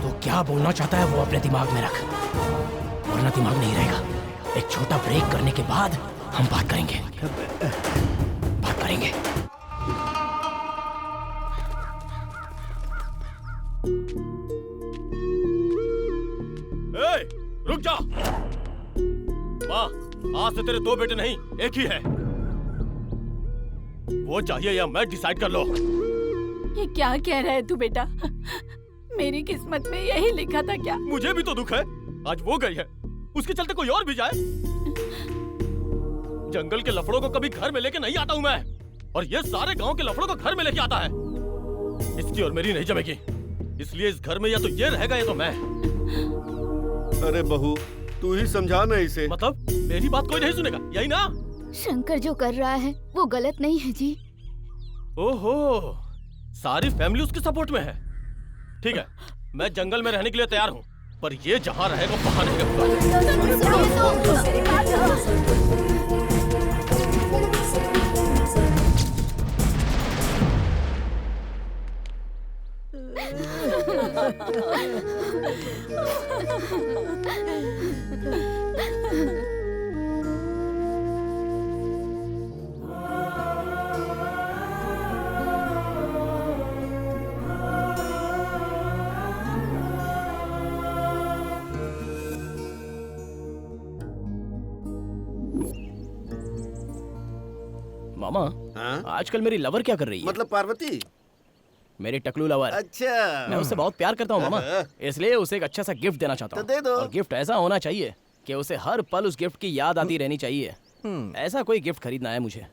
तो क्या बोलना चाहता है वो अपने दिमाग में रख, वरना दिमाग नहीं रहेगा। एक छोटा ब्रेक करने के बाद हम बात करेंगे। रुक जा। माँ, आज से तेरे दो बेटे नहीं, एक ही है। वो चाहिए या मैं डिसाइड कर लो। ये क्या कह रहा है तू बेटा? मेरी किस्मत में यही लिखा था क्या? मुझे भी तो दुख है। आज वो गई है, उसके चलते कोई और भी जाए। जंगल के लफड़ों को कभी घर में लेके नहीं आता हूँ मैं, और ये सारे गांव के लफड़ों को घर में लेके आता है। इसकी और मेरी नहीं जमेगी, इसलिए इस घर में या तो ये रहेगा या तो मैं। अरे बहू, तू ही समझा ना इसे। मतलब मेरी बात कोई नहीं सुनेगा, यही ना? शंकर जो कर रहा है वो गलत नहीं है जी। ओहो, सारी फैमिली उसके सपोर्ट में है। ठीक है, मैं जंगल में रहने के लिए तैयार हूँ, पर ये जहाँ रहेगा वहाँ नहीं रहूंगा। मामा, आजकल मेरी लवर क्या कर रही है? मतलब पार्वती? मेरी टकलू लवर। अच्छा। मैं उससे बहुत प्यार करता हूँ मामा, इसलिए उसे एक अच्छा सा गिफ्ट देना चाहता हूँ। तो दे दो। और गिफ्ट ऐसा होना चाहिए कि उसे हर पल उस गिफ्ट की याद आती रहनी चाहिए। ऐसा कोई गिफ्ट खरीदना है मुझे।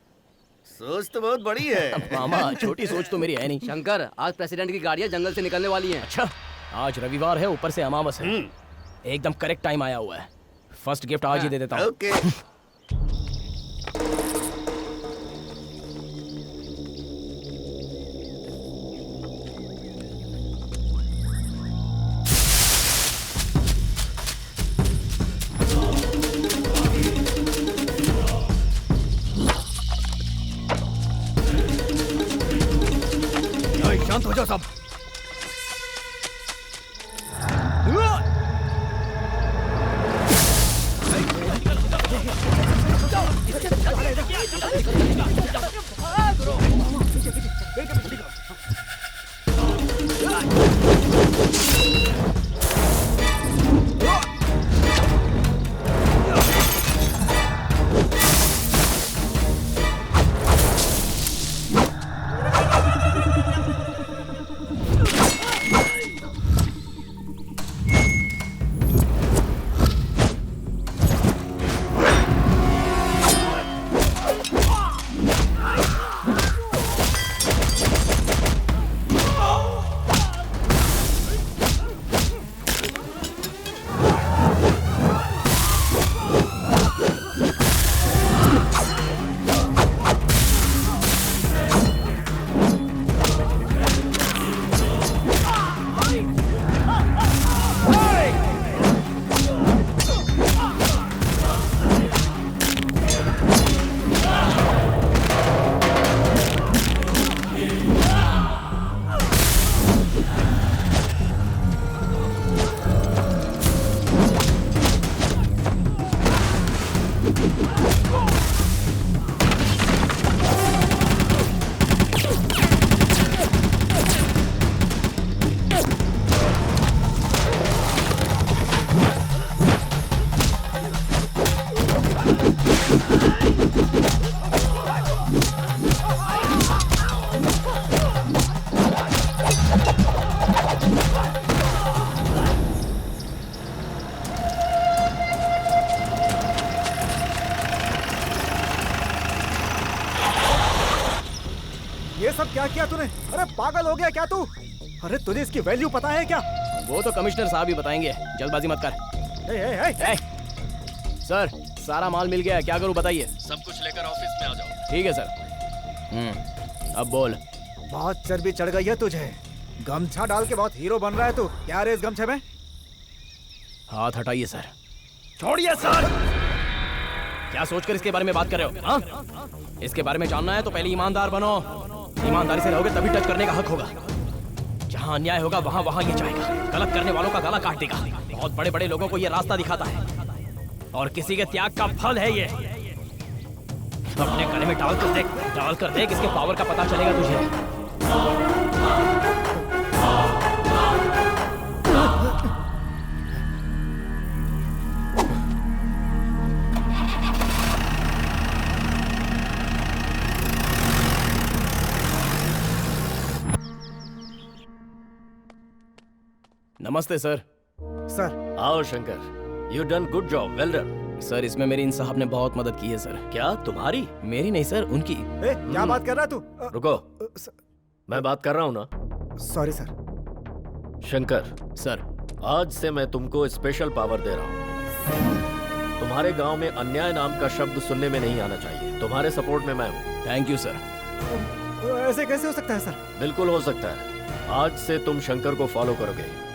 सोच तो बहुत बड़ी है। मामा, छोटी सोच तो मेरी है नहीं। शंकर, आज प्रेसिडेंट की गाड़ियाँ जंगल से निकलने वाली हैं। अच्छा, आज रविवार है, ऊपर से अमावस है। एकदम करेक्ट टाइम आया हुआ है। फर्स्ट गिफ्ट आज ही दे देता हूँ। ओके। शांत हो जाओ सब। ये सब क्या किया तूने? अरे पागल हो गया क्या तू? अरे तुझे इसकी वैल्यू पता है क्या? वो तो कमिश्नर साहब ही बताएंगे, जल्दबाजी मत कर। सर सारा माल मिल गया है, क्या करूं बताइए? सब कुछ लेकर ऑफिस में आ जाओ। ठीक है सर। अब बोल। बहुत चर्बी चढ़ गई है तुझे। गमछा डाल के बहुत हीरो बन रहा है तू। क्या रे इस गमछे में? हाथ हटाइए सर। छोड़िए सर। क्या सोचकर इसके बारे में बात कर रहे हो? हाँ? इसके बारे में जानना है तो पहले ईमानदार बनो। ईमानदारी से रहोगे तभी टच करने का हक होगा। जहाँ अन्याय होगा वहाँ वहाँ ये जाएगा। गलत करने वालों का गला काट देगा। बहुत बड़े बड़े लोगों को ये रास्ता दिखाता है और किसी के त्याग का फल है ये। अपने गले में डाल कर देख इसके पावर का पता चलेगा तुझे। नमस्ते सर। सर आओ Shankar, you done good job, well done. Sir इसमें मेरी इन साहब ने बहुत मदद की है सर। क्या तुम्हारी? मेरी नहीं सर, उनकी। क्या बात कर रहा है तू? रुको, मैं बात कर रहा हूँ ना। Sorry sir. शंकर सर, आज से मैं तुमको स्पेशल पावर दे रहा हूँ। तुम्हारे गांव में अन्याय नाम का शब्द सुनने में नहीं आना चाहिए। तुम्हारे सपोर्ट में मैं हूँ। Thank you sir. ऐसे कैसे हो सकता है सर? बिल्कुल हो सकता है। आज से तुम शंकर को फॉलो करोगे।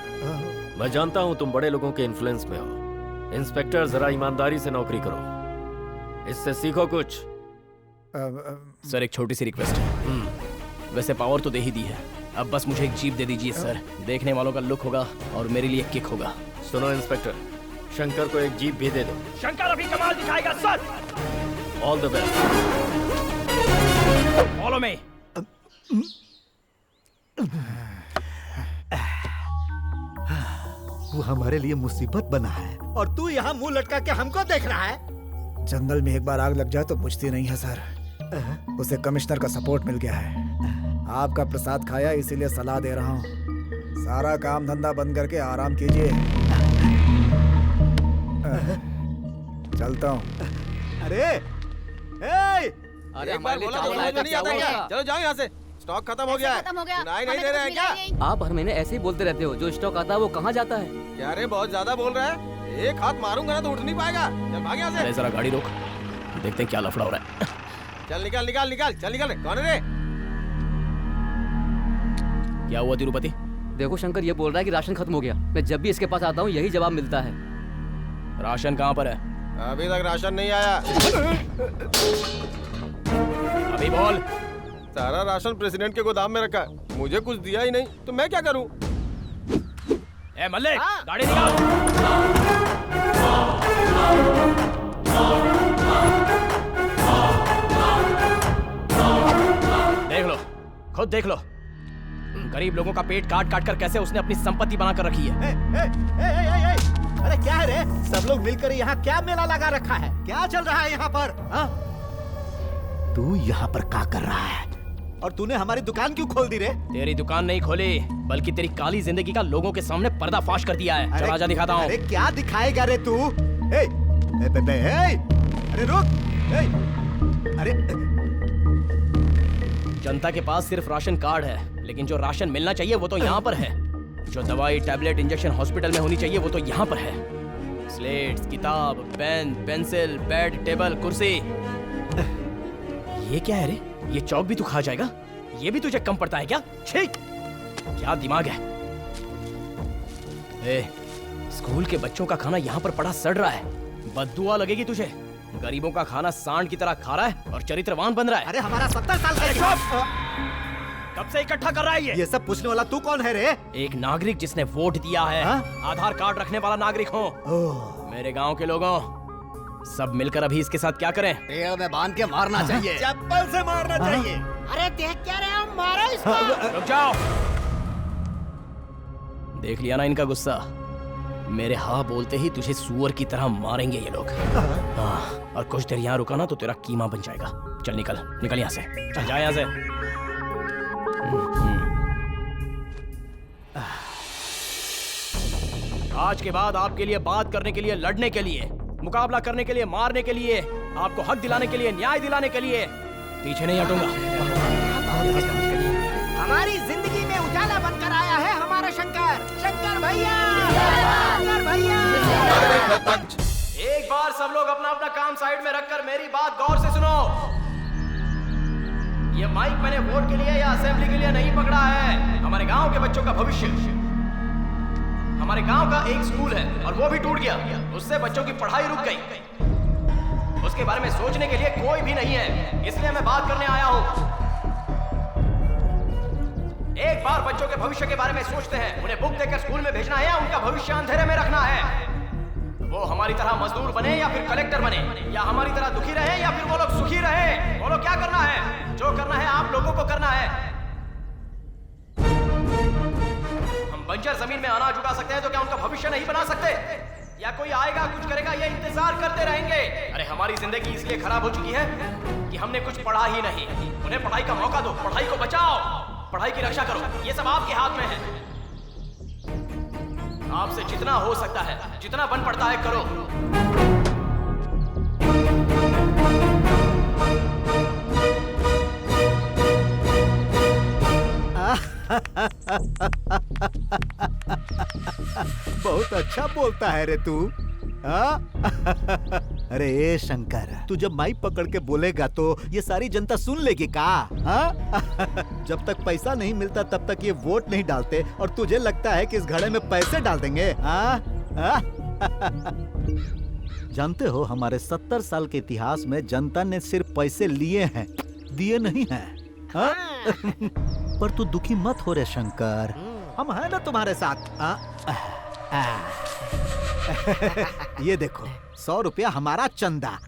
मैं जानता हूँ तुम बड़े लोगों के इन्फ्लुएंस में हो। इंस्पेक्टर जरा ईमानदारी से नौकरी करो, इससे सीखो कुछ। सर एक छोटी सी रिक्वेस्ट है। वैसे पावर तो दे ही दी है, अब बस मुझे एक जीप दे दीजिए सर। देखने वालों का लुक होगा और मेरे लिए किक होगा। सुनो इंस्पेक्टर, शंकर को एक जीप भी दे दो। शंकर अभी कमाल दिखाएगा sir. All the best. Follow me. वो हमारे लिए मुसीबत बना है और तू यहाँ मुंह लटका के हमको देख रहा है। जंगल में एक बार आग लग जाए तो बुझती नहीं है सर। उसे कमिश्नर का सपोर्ट मिल गया है। आपका प्रसाद खाया इसीलिए सलाह दे रहा हूँ। सारा काम धंधा बंद करके आराम कीजिए। चलता हूँ। अरे एक बार बोला तो नहीं आता क्या? चलो जाओ यहाँ से, स्टॉक खत्म हो गया है। सुनाई नहीं दे रहे हैं क्या? आप हर महीने ऐसे ही बोलते रहते हो। जो स्टॉक आता है वो कहाँ जाता है? क्या रे बहुत ज्यादा बोल रहा है? एक हाथ मारूंगा ना तो उठ नहीं पाएगा। चल भाग यहाँ से। अरे जरा गाड़ी रोक, देखते हैं क्या लफड़ा हो रहा है। चल निकाल निकाल निकाल, चल निकाल। कौन है रे? क्या हुआ तिरुपति? देखो शंकर ये बोल रहा है कि राशन खत्म हो गया। मैं जब भी इसके पास आता हूँ यही जवाब मिलता है। राशन कहाँ पर है? अभी तक राशन नहीं आया। अभी बोल। सारा राशन प्रेसिडेंट के गोदाम में रखा है, मुझे कुछ दिया ही नहीं तो मैं क्या करूं? ए मल्लिक, गाड़ी निकाल। देख लो, खुद देख लो, गरीब लोगों का पेट काट काट कर कैसे उसने अपनी संपत्ति बनाकर रखी है। अरे क्या है रे? सब लोग मिलकर यहाँ क्या मेला लगा रखा है? क्या चल रहा है यहाँ पर? हाँ? तू यहाँ पर क्या कर रहा है? और तूने हमारी दुकान क्यों खोल दी रे? तेरी दुकान नहीं खोली, बल्कि तेरी काली जिंदगी का लोगों के सामने पर्दाफाश कर दिया है। चल आजा दिखाता हूँ। अरे क्या दिखाएगा रे तू? अरे रुक! अरे जनता के पास सिर्फ राशन कार्ड है, लेकिन जो राशन मिलना चाहिए वो तो यहाँ पर है। जो दवाई, टैबलेट, इंजेक्शन हॉस्पिटल में होनी चाहिए वो तो यहाँ पर है। स्लेट्स, किताब, पेन, पेंसिल, बेड, टेबल, कुर्सी। ये क्या है रे? ये चौक भी तू खा जाएगा? ये भी तुझे कम पड़ता है क्या? छी! क्या दिमाग है? ए, स्कूल के बच्चों का खाना यहाँ पर पड़ा सड़ रहा है। बददुआ लगेगी तुझे। गरीबों का खाना सांड की तरह खा रहा है और चरित्रवान बन रहा है। अरे हमारा 70 साल का कब से इकट्ठा कर रहा है ये सब पूछने वाला तू कौन है रे? एक नागरिक जिसने वोट दिया है। आधार कार्ड रखने वाला नागरिक हूँ। मेरे गांव के लोगों, सब मिलकर अभी इसके साथ क्या करें? पेड़ में बांध के मारना चाहिए। चप्पल से मारना चाहिए। अरे देख क्या रहे हो, मारो इसको। रुक जाओ। देख लिया ना इनका गुस्सा? मेरे हाँ बोलते ही तुझे सुअर की तरह मारेंगे ये लोग। और कुछ देर यहाँ रुका ना तो तेरा कीमा बन जाएगा। चल निकल, निकल यहाँ से। चल जा यहाँ से। आज के बाद आपके लिए बात करने के लिए, लड़ने के लिए, मुकाबला करने के लिए, मारने के लिए, आपको हक दिलाने के लिए, न्याय दिलाने के लिए पीछे नहीं हटूंगा। हमारी जिंदगी में उजाला बनकर आया है हमारा शंकर। शंकर भैया, शंकर भैया। एक बार सब लोग अपना अपना काम साइड में रखकर मेरी बात गौर से सुनो। ये माइक मैंने वोट के लिए या असेंबली के लिए नहीं पकड़ा है। हमारे गांव के बच्चों का भविष्य। हमारे गांव का एक स्कूल है और वो भी टूट गया। उससे बच्चों की पढ़ाई रुक गई। उसके बारे में सोचने के लिए कोई भी नहीं है, इसलिए मैं बात करने आया हूं। एक बार बच्चों के भविष्य के बारे में सोचते हैं। उन्हें बुक देकर स्कूल में भेजना है या उनका भविष्य अंधेरे में रखना है? वो हमारी तरह मजदूर बने या फिर कलेक्टर बने, या हमारी तरह दुखी रहे या फिर वो लोग सुखी रहे? बोलो क्या करना है? जो करना है आप लोगों को करना है। हम बंजर जमीन में अनाज उगा सकते हैं तो क्या उनका भविष्य नहीं बना सकते? या कोई आएगा कुछ करेगा ये इंतजार करते रहेंगे? अरे हमारी जिंदगी इसलिए खराब हो चुकी है कि हमने कुछ पढ़ा ही नहीं। उन्हें पढ़ाई का मौका दो, पढ़ाई को बचाओ, पढ़ाई की रक्षा करो। ये सब आपके हाथ में है। आपसे जितना हो सकता है, जितना बन पड़ता है करो। बहुत अच्छा बोलता है रे तू। अरे ए शंकर, तू जब माइक पकड़ के बोलेगा तो ये सारी जनता सुन लेगी का? जब तक पैसा नहीं मिलता तब तक ये वोट नहीं डालते और तुझे लगता है कि इस घड़े में पैसे डाल देंगे? जानते हो हमारे 70 साल के इतिहास में जनता ने सिर्फ पैसे लिए हैं, दिए नहीं हैं। पर तू दुखी मत हो रे शंकर, हम हैं ना तुम्हारे साथ। ये देखो 100 रुपया हमारा चंदा।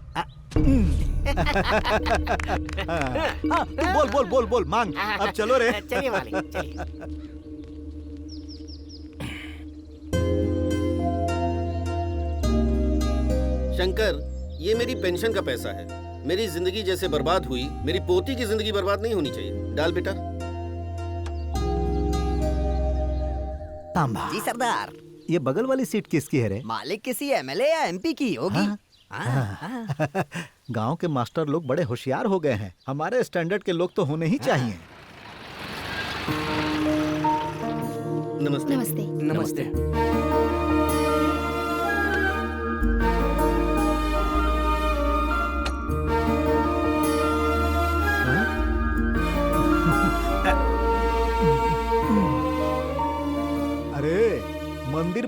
बोल बोल बोल बोल मांग। अब चलो रे। चलिए मालिक, चलिए। शंकर, ये मेरी पेंशन का पैसा है। मेरी जिंदगी जैसे बर्बाद हुई, मेरी पोती की जिंदगी बर्बाद नहीं होनी चाहिए। डाल बेटा। तांबा। जी सरदार। ये बगल वाली सीट किसकी है रे? मालिक किसी एमएलए या एमपी की होगी। गांव के मास्टर लोग बड़े होशियार हो गए हैं। हमारे स्टैंडर्ड के लोग तो होने ही चाहिए। नमस्ते। नमस्ते। नमस्ते।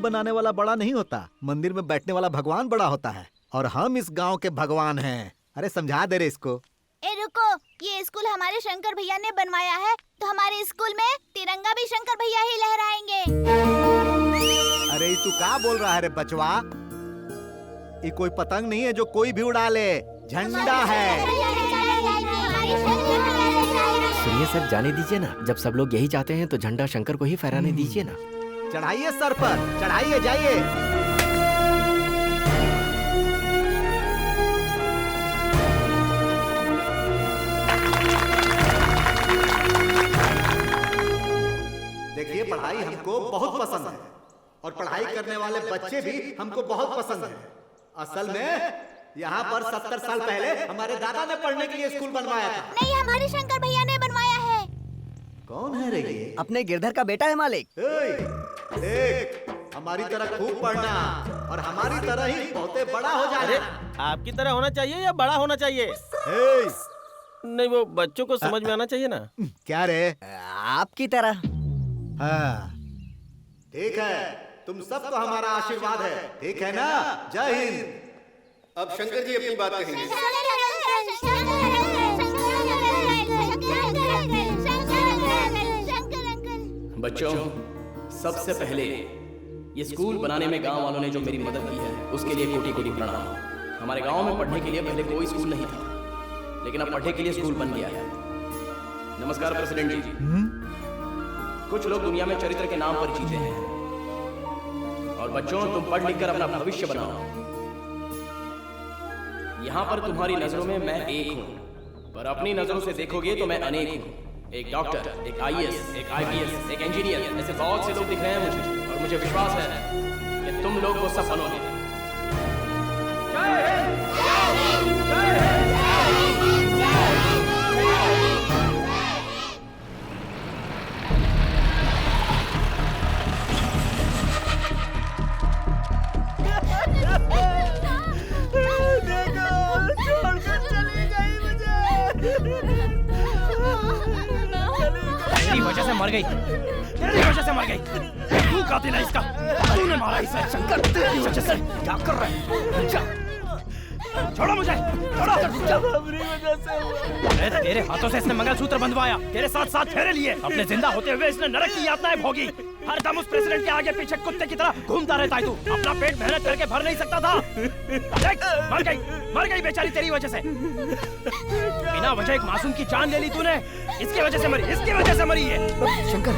बनाने वाला बड़ा नहीं होता, मंदिर में बैठने वाला भगवान बड़ा होता है। और हम इस गांव के भगवान हैं। अरे समझा दे रे इसको। ए रुको, ये स्कूल हमारे शंकर भैया ने बनवाया है, तो हमारे स्कूल में तिरंगा भी शंकर भैया ही लहराएंगे। अरे तू क्या बोल रहा है रे बचवा? ये कोई पतंग नहीं है जो कोई भी उड़ा ले, झंडा है। सुनिए सर, जाने दीजिए ना। जब सब लोग यही चाहते हैं तो झंडा शंकर को ही फहराने दीजिए ना। चढ़ाइए सर पर, चढ़ाइए, जाइए। देखिए, पढ़ाई हमको बहुत पसंद है और पढ़ाई करने वाले बच्चे भी हमको बहुत पसंद है। असल में यहाँ पर 70 साल पहले हमारे दादा ने पढ़ने के लिए स्कूल बनवाया था। नहीं, हमारे शंकर भैया ने बनवाया है। कौन है रे ये? अपने गिरधर का बेटा है मालिक। देख, हमारी तरह खूब पढ़ना और हमारी तरह ही बहुते बड़ा हो जाना। आपकी तरह होना चाहिए या बड़ा होना चाहिए? नहीं, वो बच्चों को समझ में आना चाहिए ना। क्या रे? आपकी तरह। हाँ, ठीक है, तुम सबको हमारा आशीर्वाद है, ठीक है ना? जय हिंद। अब शंकर जी अपनी बात कहेंगे। बच्चों, सबसे पहले ये स्कूल बनाने में गांव वालों ने जो मेरी मदद की है उसके लिए कोटि कोटि प्रणाम। हमारे गांव में पढ़ने के लिए पहले कोई स्कूल नहीं था, लेकिन अब पढ़ने के लिए स्कूल बन गया है। नमस्कार प्रेसिडेंट जी। कुछ लोग दुनिया में चरित्र के नाम पर जीते हैं, और बच्चों, तुम पढ़ लिख कर अपना भविष्य बनाओ। यहाँ पर तुम्हारी नजरों में मैं एक हूँ, पर अपनी नजरों से देखोगे तो मैं अनेक हूँ। एक डॉक्टर, एक आईएएस, एक आईपीएस, एक इंजीनियर, ऐसे बहुत से लोग दिख रहे हैं मुझे, और मुझे विश्वास है कि तुम लोग वो सब बनोगे। जय हिंद! जय हिंद! जय हिंद! तेरी वजह से मर गई, तेरी वजह से मर गई। तू कातिल है इसका, तूने मारा इसे। शंकर, तेरी वजह से। क्या कर रहा है? छोड़ो मुझे, छोड़ो। मेरी वजह से हुआ। तेरे हाथों से इसने मंगलसूत्र बंधवाया, तेरे साथ साथ फेरे लिए। अपने जिंदा होते हुए इसने नरक की यातनाएं भोगी। हर दम उस प्रेसिडेंट के आगे पीछे कुत्ते की तरह घूमता रहता है तू। अपना पेट मेहनत करके भर नहीं सकता था। देख, मर गई बेचारी तेरी वजह से। बिना वजह एक मासूम की जान ले ली तूने। इसकी वजह से मरी, इसकी वजह से मरी है। शंकर,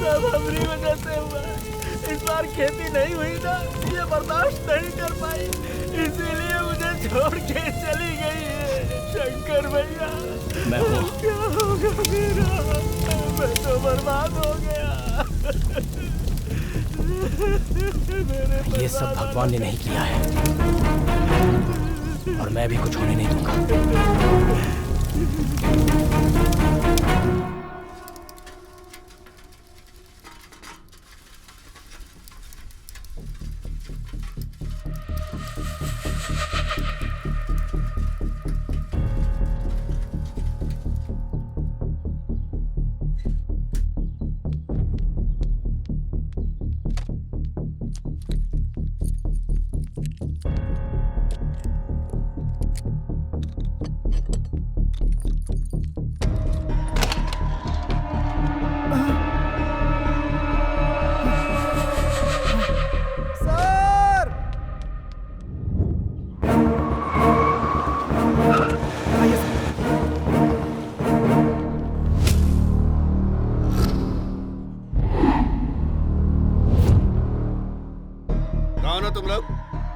सब हमारी वजह से हुआ। इस बार खेती नहीं हुई ना, ये बर्दाश्त नहीं कर पाई, इसीलिए मुझे छोड़ के चली गई है। शंकर भैया, मैं हूँ। क्या होगा मेरा? मैं तो बर्बाद हो गया। ये सब भगवान ने नहीं किया है, और मैं भी कुछ होने नहीं दूंगा।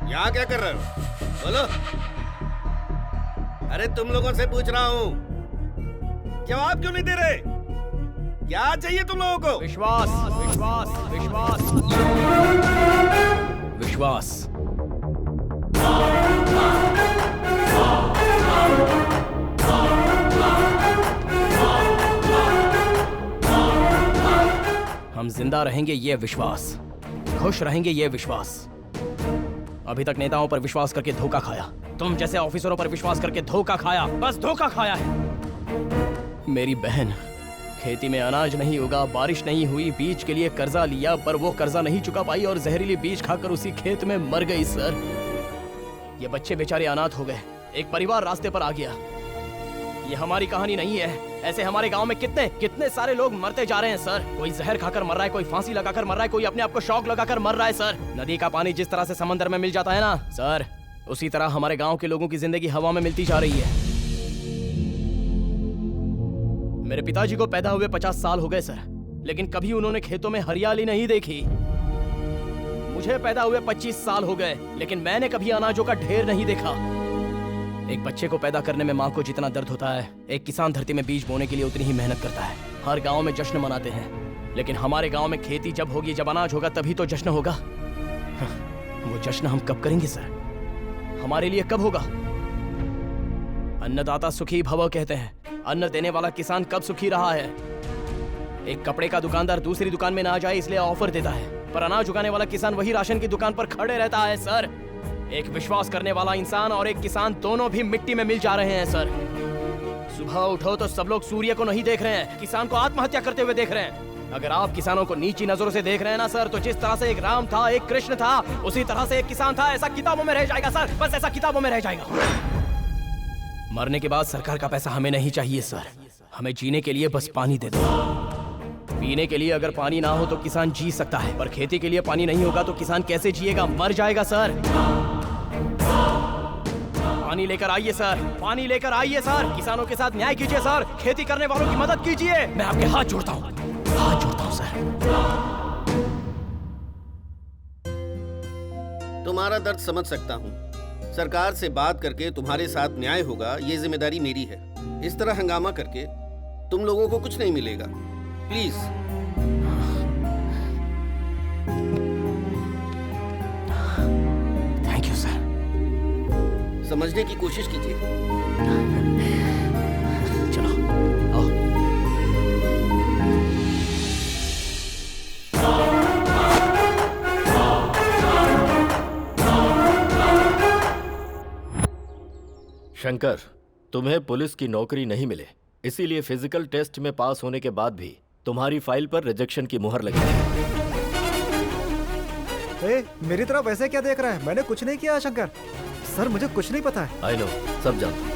यहाँ क्या कर रहे हो? बोलो। अरे तुम लोगों से पूछ रहा हूँ, जवाब क्यों नहीं दे रहे? क्या चाहिए तुम लोगों को? विश्वास, विश्वास, विश्वास, विश्वास। हम जिंदा रहेंगे ये विश्वास, खुश रहेंगे ये विश्वास। अभी तक नेताओं पर विश्वास करके धोखा खाया, तुम जैसे ऑफिसरों पर विश्वास करके धोखा खाया, बस धोखा खाया है। मेरी बहन खेती में अनाज नहीं उगा, बारिश नहीं हुई, बीज के लिए कर्जा लिया पर वो कर्जा नहीं चुका पाई और जहरीली बीज खाकर उसी खेत में मर गई सर। ये बच्चे बेचारे अनाथ हो गए, एक परिवार रास्ते पर आ गया। ये हमारी कहानी नहीं है, ऐसे हमारे गांव में कितने सारे लोग मरते जा रहे हैं सर। कोई जहर खाकर मर रहा है, कोई फांसी लगाकर मर रहा है, कोई अपने आप को शौक लगाकर मर रहा है सर। नदी का पानी जिस तरह से समंदर में मिल जाता है ना सर, उसी तरह हमारे गांव के लोगों की जिंदगी हवा में मिलती जा रही है। मेरे पिताजी को पैदा हुए 50 साल हो गए सर, लेकिन कभी उन्होंने खेतों में हरियाली नहीं देखी। मुझे पैदा हुए 25 साल हो गए, लेकिन मैंने कभी अनाजों का ढेर नहीं देखा। एक बच्चे को पैदा करने में माँ को जितना दर्द होता है, एक किसान धरती में बीज बोने के लिए उतनी ही मेहनत करता है। हर गांव में जश्न मनाते हैं, लेकिन हमारे गांव में खेती जब होगी, जब अनाज होगा, तभी तो जश्न होगा। वो जश्न हम कब करेंगे सर? हमारे लिए कब होगा? अन्नदाता सुखी भव कहते हैं, अन्न देने वाला किसान कब सुखी रहा है? एक कपड़े का दुकानदार दूसरी दुकान में ना जाए इसलिए ऑफर देता है, पर अनाज उगाने वाला किसान वही राशन की दुकान पर खड़े रहता है सर। एक विश्वास करने वाला इंसान और एक किसान दोनों भी मिट्टी में मिल जा रहे हैं सर। सुबह उठो तो सब लोग सूर्य को नहीं देख रहे हैं, किसान को आत्महत्या करते हुए देख रहे हैं। अगर आप किसानों को नीची नजरों से देख रहे हैं ना सर, तो जिस तरह से एक राम था, एक कृष्ण था, उसी तरह से एक किसान था। ऐसा किताबों में रह जाएगा सर, बस ऐसा किताबों में रह जाएगा। मरने के बाद सरकार का पैसा हमें नहीं चाहिए सर, हमें जीने के लिए बस पानी दे दो। पीने के लिए अगर पानी ना हो तो किसान जी सकता है, पर खेती के लिए पानी नहीं होगा तो किसान कैसे जिएगा? मर जाएगा सर। पानी लेकर आइए सर, पानी लेकर आइए सर, किसानों के साथ न्याय कीजिए सर, खेती करने वालों की मदद कीजिए। मैं आपके हाथ जोड़ता हूँ, हाथ जोड़ता हूँ सर। तुम्हारा दर्द समझ सकता हूँ। सरकार से बात करके तुम्हारे साथ न्याय होगा, ये जिम्मेदारी मेरी है। इस तरह हंगामा करके तुम लोगों को कुछ नहीं मिलेगा। Please thank you sir. समझने की कोशिश कीजिए। चलो आओ। शंकर, तुम्हें पुलिस की नौकरी नहीं मिले, इसीलिए फिजिकल टेस्ट में पास होने के बाद भी तुम्हारी फाइल पर रिजेक्शन की मुहर लगी है। मेरी तरफ ऐसे क्या देख रहा है? मैंने कुछ नहीं किया शंकर सर, मुझे कुछ नहीं पता है। आई नो, सब जानता हूं।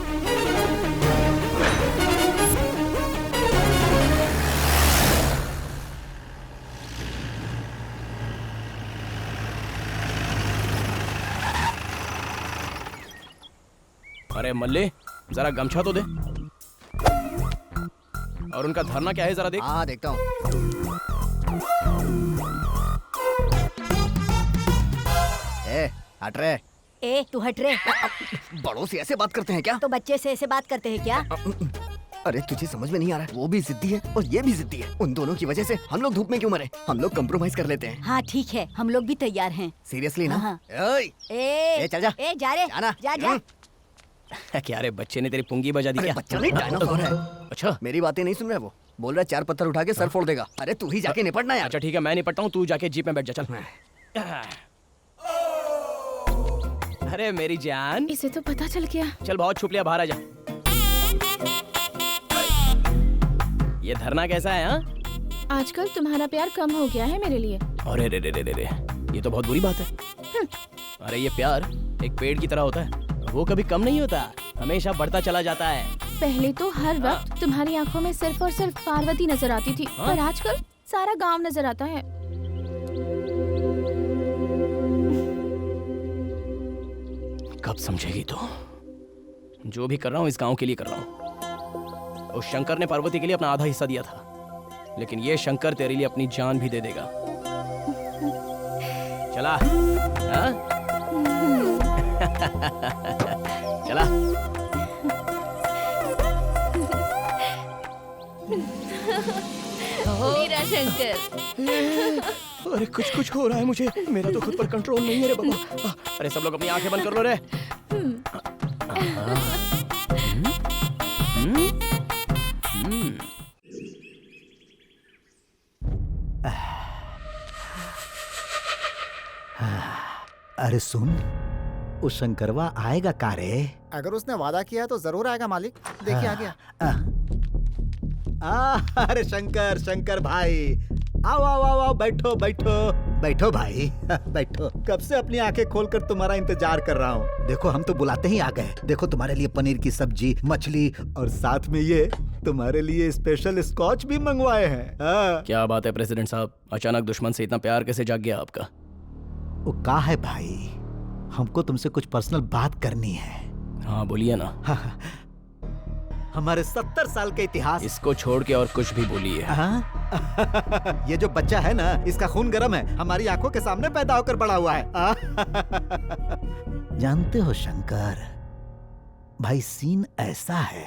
अरे मल्ले, जरा गमछा तो दे। और उनका धरना क्या है जरा देख। हाँ देखता हूँ। हट रे। ए तू हट रे। बड़ों से ऐसे बात करते हैं क्या? तो बच्चे से ऐसे बात करते हैं क्या? अरे तुझे समझ में नहीं आ रहा है, वो भी जिद्दी है और ये भी जिद्दी है। उन दोनों की वजह से हम लोग धूप में क्यों मरे? हम लोग कंप्रोमाइज कर लेते हैं। हाँ ठीक है, हम लोग भी तैयार हैं। सीरियसली ना? हाँ। ए, चल जा। ए जा रे, जाना। जा जा। क्या रे, बच्चे ने तेरी पुंगी बजा दी क्या? बच्चा नहीं, डायनासोर है। अच्छा, मेरी बातें नहीं सुन रहा है वो। बोल रहा है 4 पत्थर उठा के सर फोड़ देगा। अरे तू ही जाके निपटना यार। अच्छा ठीक है, मैं निपटता हूँ, तू जाके जीप में बैठ जा। चल। अरे मेरी जान, इसे तो पता चल गया। चल बहुत छुप लिया, बाहर आ जा। ये धरना कैसा है? हाँ, आजकल तुम्हारा प्यार कम हो गया है मेरे लिए। अरे रे रे रे रे, ये तो बहुत बुरी बात है। अरे ये प्यार एक पेड़ की तरह होता है, वो कभी कम नहीं होता, हमेशा बढ़ता चला जाता है। पहले तो हर वक्त तुम्हारी आंखों में सिर्फ और सिर्फ पार्वती नजर आती थी, पर आजकल सारा गांव नजर आता है। कब समझेगी तू? जो भी कर रहा हूँ इस गांव के लिए कर रहा हूँ। उस शंकर ने पार्वती के लिए अपना आधा हिस्सा दिया था, लेकिन ये शंकर तेरे लिए अपनी जान भी दे देगा। चला। हाँ? चला। मेरा शंकर। अरे कुछ कुछ हो रहा है मुझे, मेरा तो खुद पर कंट्रोल नहीं है रे बाबा। अरे सब लोग अपनी आंखें बंद कर लो रे। अरे सुन, उस शंकरवा आएगा का रे? अगर उसने वादा किया तो जरूर आएगा मालिक। देखिए आ गया। अरे शंकर, शंकर भाई, आओ आओ आओ आओ, बैठो बैठो बैठो भाई, बैठो। कब से अपनी आंखें खोलकर तुम्हारा इंतजार कर रहा हूँ। देखो हम तो बुलाते ही आ गए। देखो तुम्हारे लिए पनीर की सब्जी, मछली और साथ में ये तुम्हारे लिए स्पेशल स्कॉच भी मंगवाए हैं। क्या बात है प्रेसिडेंट साहब, अचानक दुश्मन से इतना प्यार कैसे जाग गया आपका? वो का है भाई, हमको तुमसे कुछ पर्सनल बात करनी है। हाँ बोलिए ना। हमारे 70 साल के इतिहास। इसको छोड़ के और कुछ भी बोलिए। ये जो बच्चा है ना, इसका खून गर्म है, हमारी आंखों के सामने पैदा होकर बड़ा हुआ है। जानते हो शंकर भाई, सीन ऐसा है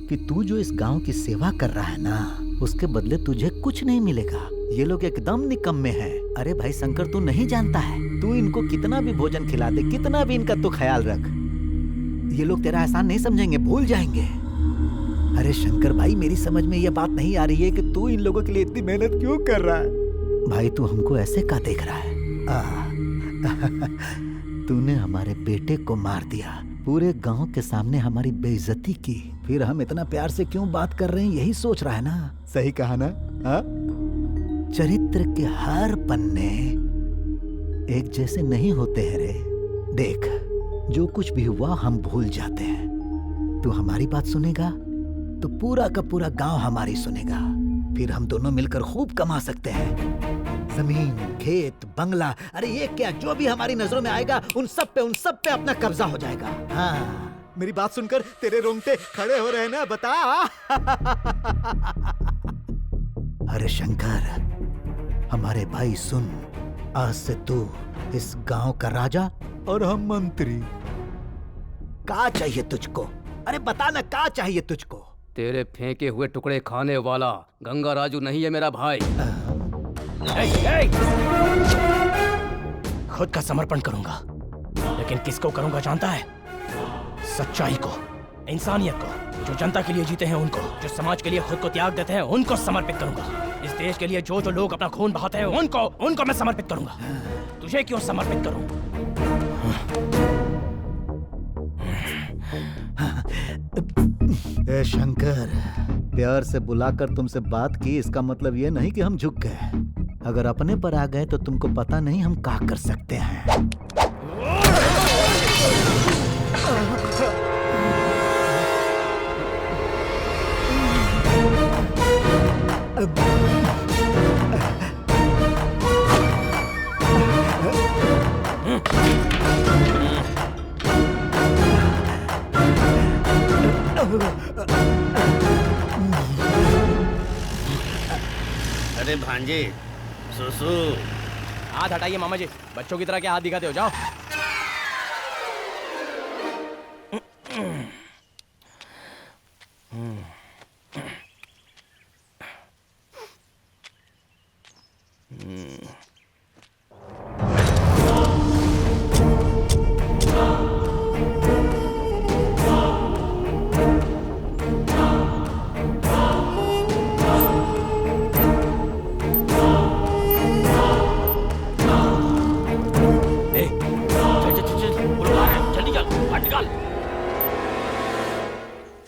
कि तू जो इस गांव की सेवा कर रहा है ना, उसके बदले तुझे कुछ नहीं मिलेगा। ये लोग एकदम निकम्मे हैं। अरे भाई शंकर, तू नहीं जानता है, तू इनको कितना भी भोजन खिला दे, कितना भी इनका तू ख्याल रख, ये लोग तेरा एहसान नहीं समझेंगे, भूल जाएंगे। अरे शंकर भाई, मेरी समझ में ये बात नहीं आ रही है कि तू इन लोगों के लिए इतनी मेहनत क्यों कर रहा है। भाई तू हमको ऐसे का देख रहा है? तूने हमारे बेटे को मार दिया, पूरे गांव के सामने हमारी बेइज्जती की, फिर हम इतना प्यार से क्यों बात कर रहे हैं, यही सोच रहा है ना? सही कहा ना? चरित्र के हर पन्ने एक जैसे नहीं होते हैं रे। देख, जो कुछ भी हुआ हम भूल जाते हैं। तू हमारी बात सुनेगा तो पूरा का पूरा गांव हमारी सुनेगा, फिर हम दोनों मिलकर खूब कमा सकते हैं। जमीन, खेत, बंगला, अरे ये क्या, जो भी हमारी नजरों में आएगा उन सब पे अपना कब्जा हो जाएगा। हाँ, मेरी बात सुनकर तेरे रोंगटे खड़े हो रहे हैं ना, बता। अरे शंकर, हमारे भाई सुन, आज से तू इस गांव का राजा और हम मंत्री। क्या चाहिए तुझको? अरे बता ना, क्या चाहिए तुझको? तेरे फेंके हुए टुकड़े खाने वाला गंगा राजू नहीं है मेरा भाई। खुद का समर्पण करूंगा, लेकिन किसको करूंगा जानता है? सच्चाई को, इंसानियत को, जो जनता के लिए जीते हैं उनको, जो समाज के लिए खुद को त्याग देते हैं उनको समर्पित करूंगा। इस देश के लिए जो जो लोग अपना खून बहाते हैं उनको मैं समर्पित करूंगा। तुझे क्यों समर्पित करूं? ए शंकर, प्यार से बुलाकर तुमसे बात की, इसका मतलब ये नहीं कि हम झुक गए। अगर अपने पर आ गए तो तुमको पता नहीं हम क्या कर सकते हैं। अरे भांजे, सुसु। हाथ हटाइए मामा जी, बच्चों की तरह क्या हाथ दिखाते हो, जाओ।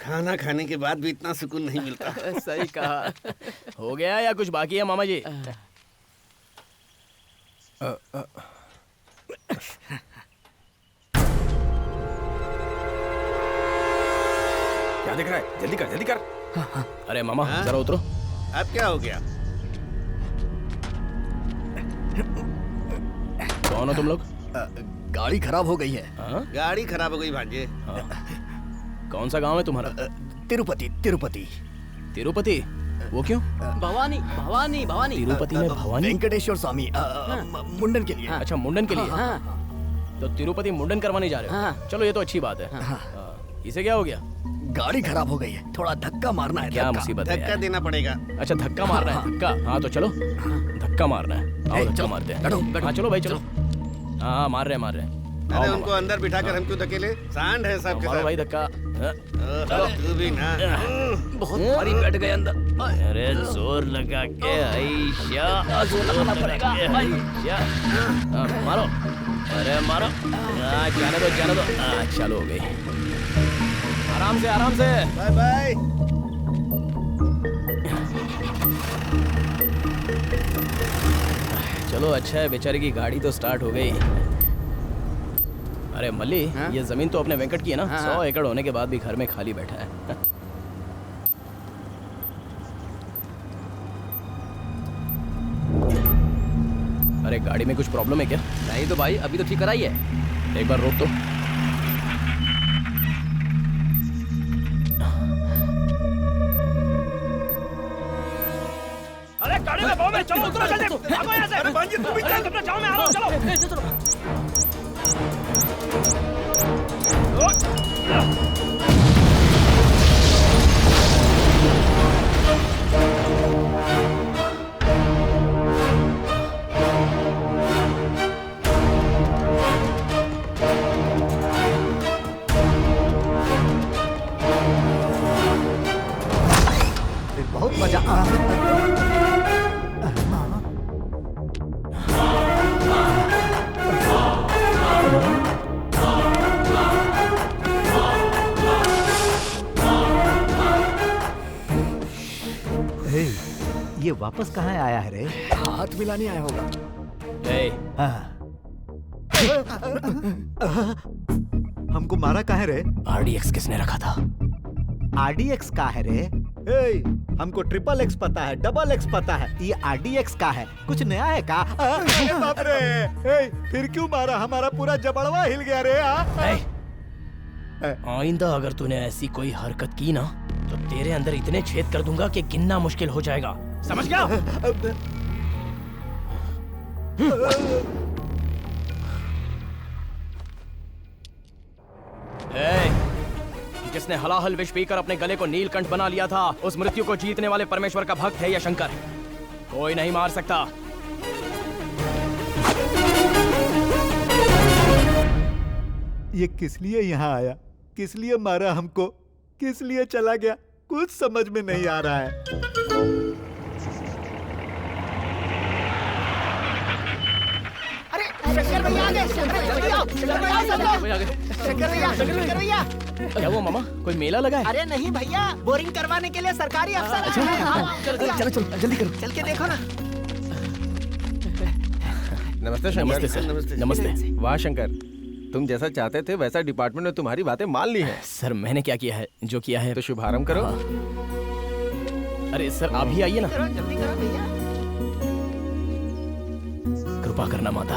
खाना खाने के बाद भी इतना सुकून नहीं मिलता। सही कहा। हो गया या कुछ बाकी है मामा जी? क्या देख रहा है? जल्दी कर, जल्दी कर। अरे मामा जरा उतरो। अब क्या हो गया? कौन हो तुम लोग? गाड़ी खराब हो गई है। गाड़ी खराब हो गई भांजे। कौन सा गांव है तुम्हारा? तिरुपति। तिरुपति। तिरुपति? वो क्यों? भवानी भवानी भवानी। तिरुपति में भवानी? वेंकटेश्वर स्वामी मुंडन के लिए। अच्छा, मुंडन के लिए। तो तिरुपति मुंडन करवाने जा रहे हो? चलो ये तो अच्छी बात है। इसे क्या हो गया? गाड़ी खराब हो गई है, थोड़ा धक्का मारना है। क्या मुसीबत है? धक्का देना पड़ेगा। अच्छा, धक्का मारना है। धक्का? हाँ तो चलो, धक्का मारना है। आओ धक्का मारते हैं। हाँ चलो भाई, चलो। हाँ मार रहे हैं। अरे उनको अंदर बिठाकर हम क्यों धकेले? सांड है सब के सब। मारो भाई धक्का। तू भी ना। बहुत भारी बैठ गए अंदर। अरे जोर लगा के मारो। अरे मारो। जाने दो। चलो हो गई। आराम से। Bye bye. चलो अच्छा है, बेचारे की गाड़ी तो स्टार्ट हो गई। अरे मल्ली, ये जमीन तो अपने वेंकट की है ना? 100 एकड़ होने के बाद भी घर में खाली बैठा है। अरे गाड़ी में कुछ प्रॉब्लम है क्या? नहीं तो भाई, अभी तो ठीक कराई है। एक बार रोक तो। अरे गाड़ी में बॉम्ब है, चलो उतरो जल्दी, भागो यहाँ से। अरे भांजी तुम भी चल, अपना जाओ, मैं आ रहा हूँ, चलो। बहुत मजा आ ये वापस कहाँ आया है रे? हाथ मिलाने आया होगा। हमको मारा कहाँ है रे? RDX किसने रखा था? RDX का है रे? हमको XXX पता है, XX पता है, ये RDX का है। कुछ नया है का? बाप रे! फिर क्यों मारा? हमारा पूरा जबड़वा हिल गया रे। आइंदा अगर तूने ऐसी कोई हरकत की ना, तो तेरे अंदर इतने छेद कर दूंगा कि गिनना मुश्किल हो जाएगा। समझ गया? जिसने हलाहल विष पीकर अपने गले को नीलकंठ बना लिया था, उस मृत्यु को जीतने वाले परमेश्वर का भक्त है या शंकर। कोई नहीं मार सकता। ये किस लिए यहाँ आया? किस लिए मारा हमको? किस लिए चला गया? कुछ समझ में नहीं आ रहा है। शंकर भैया आ गए, शंकर भैया। क्या वो मामा, कोई मेला लगा है? अरे नहीं भैया, बोरिंग करवाने के लिए सरकारी अफसर आए हैं। चलो जल्दी करो, चल के देखो ना। नमस्ते शंकर। नमस्ते सर। नमस्ते। वाह शंकर, तुम जैसा चाहते थे वैसा डिपार्टमेंट ने तुम्हारी बातें मान ली हैं। सर मैंने क्या किया है? जो किया है तो शुभारंभ करो। अरे सर आप भी आइए ना। जल्दी करो भैया। कृपा करना माता।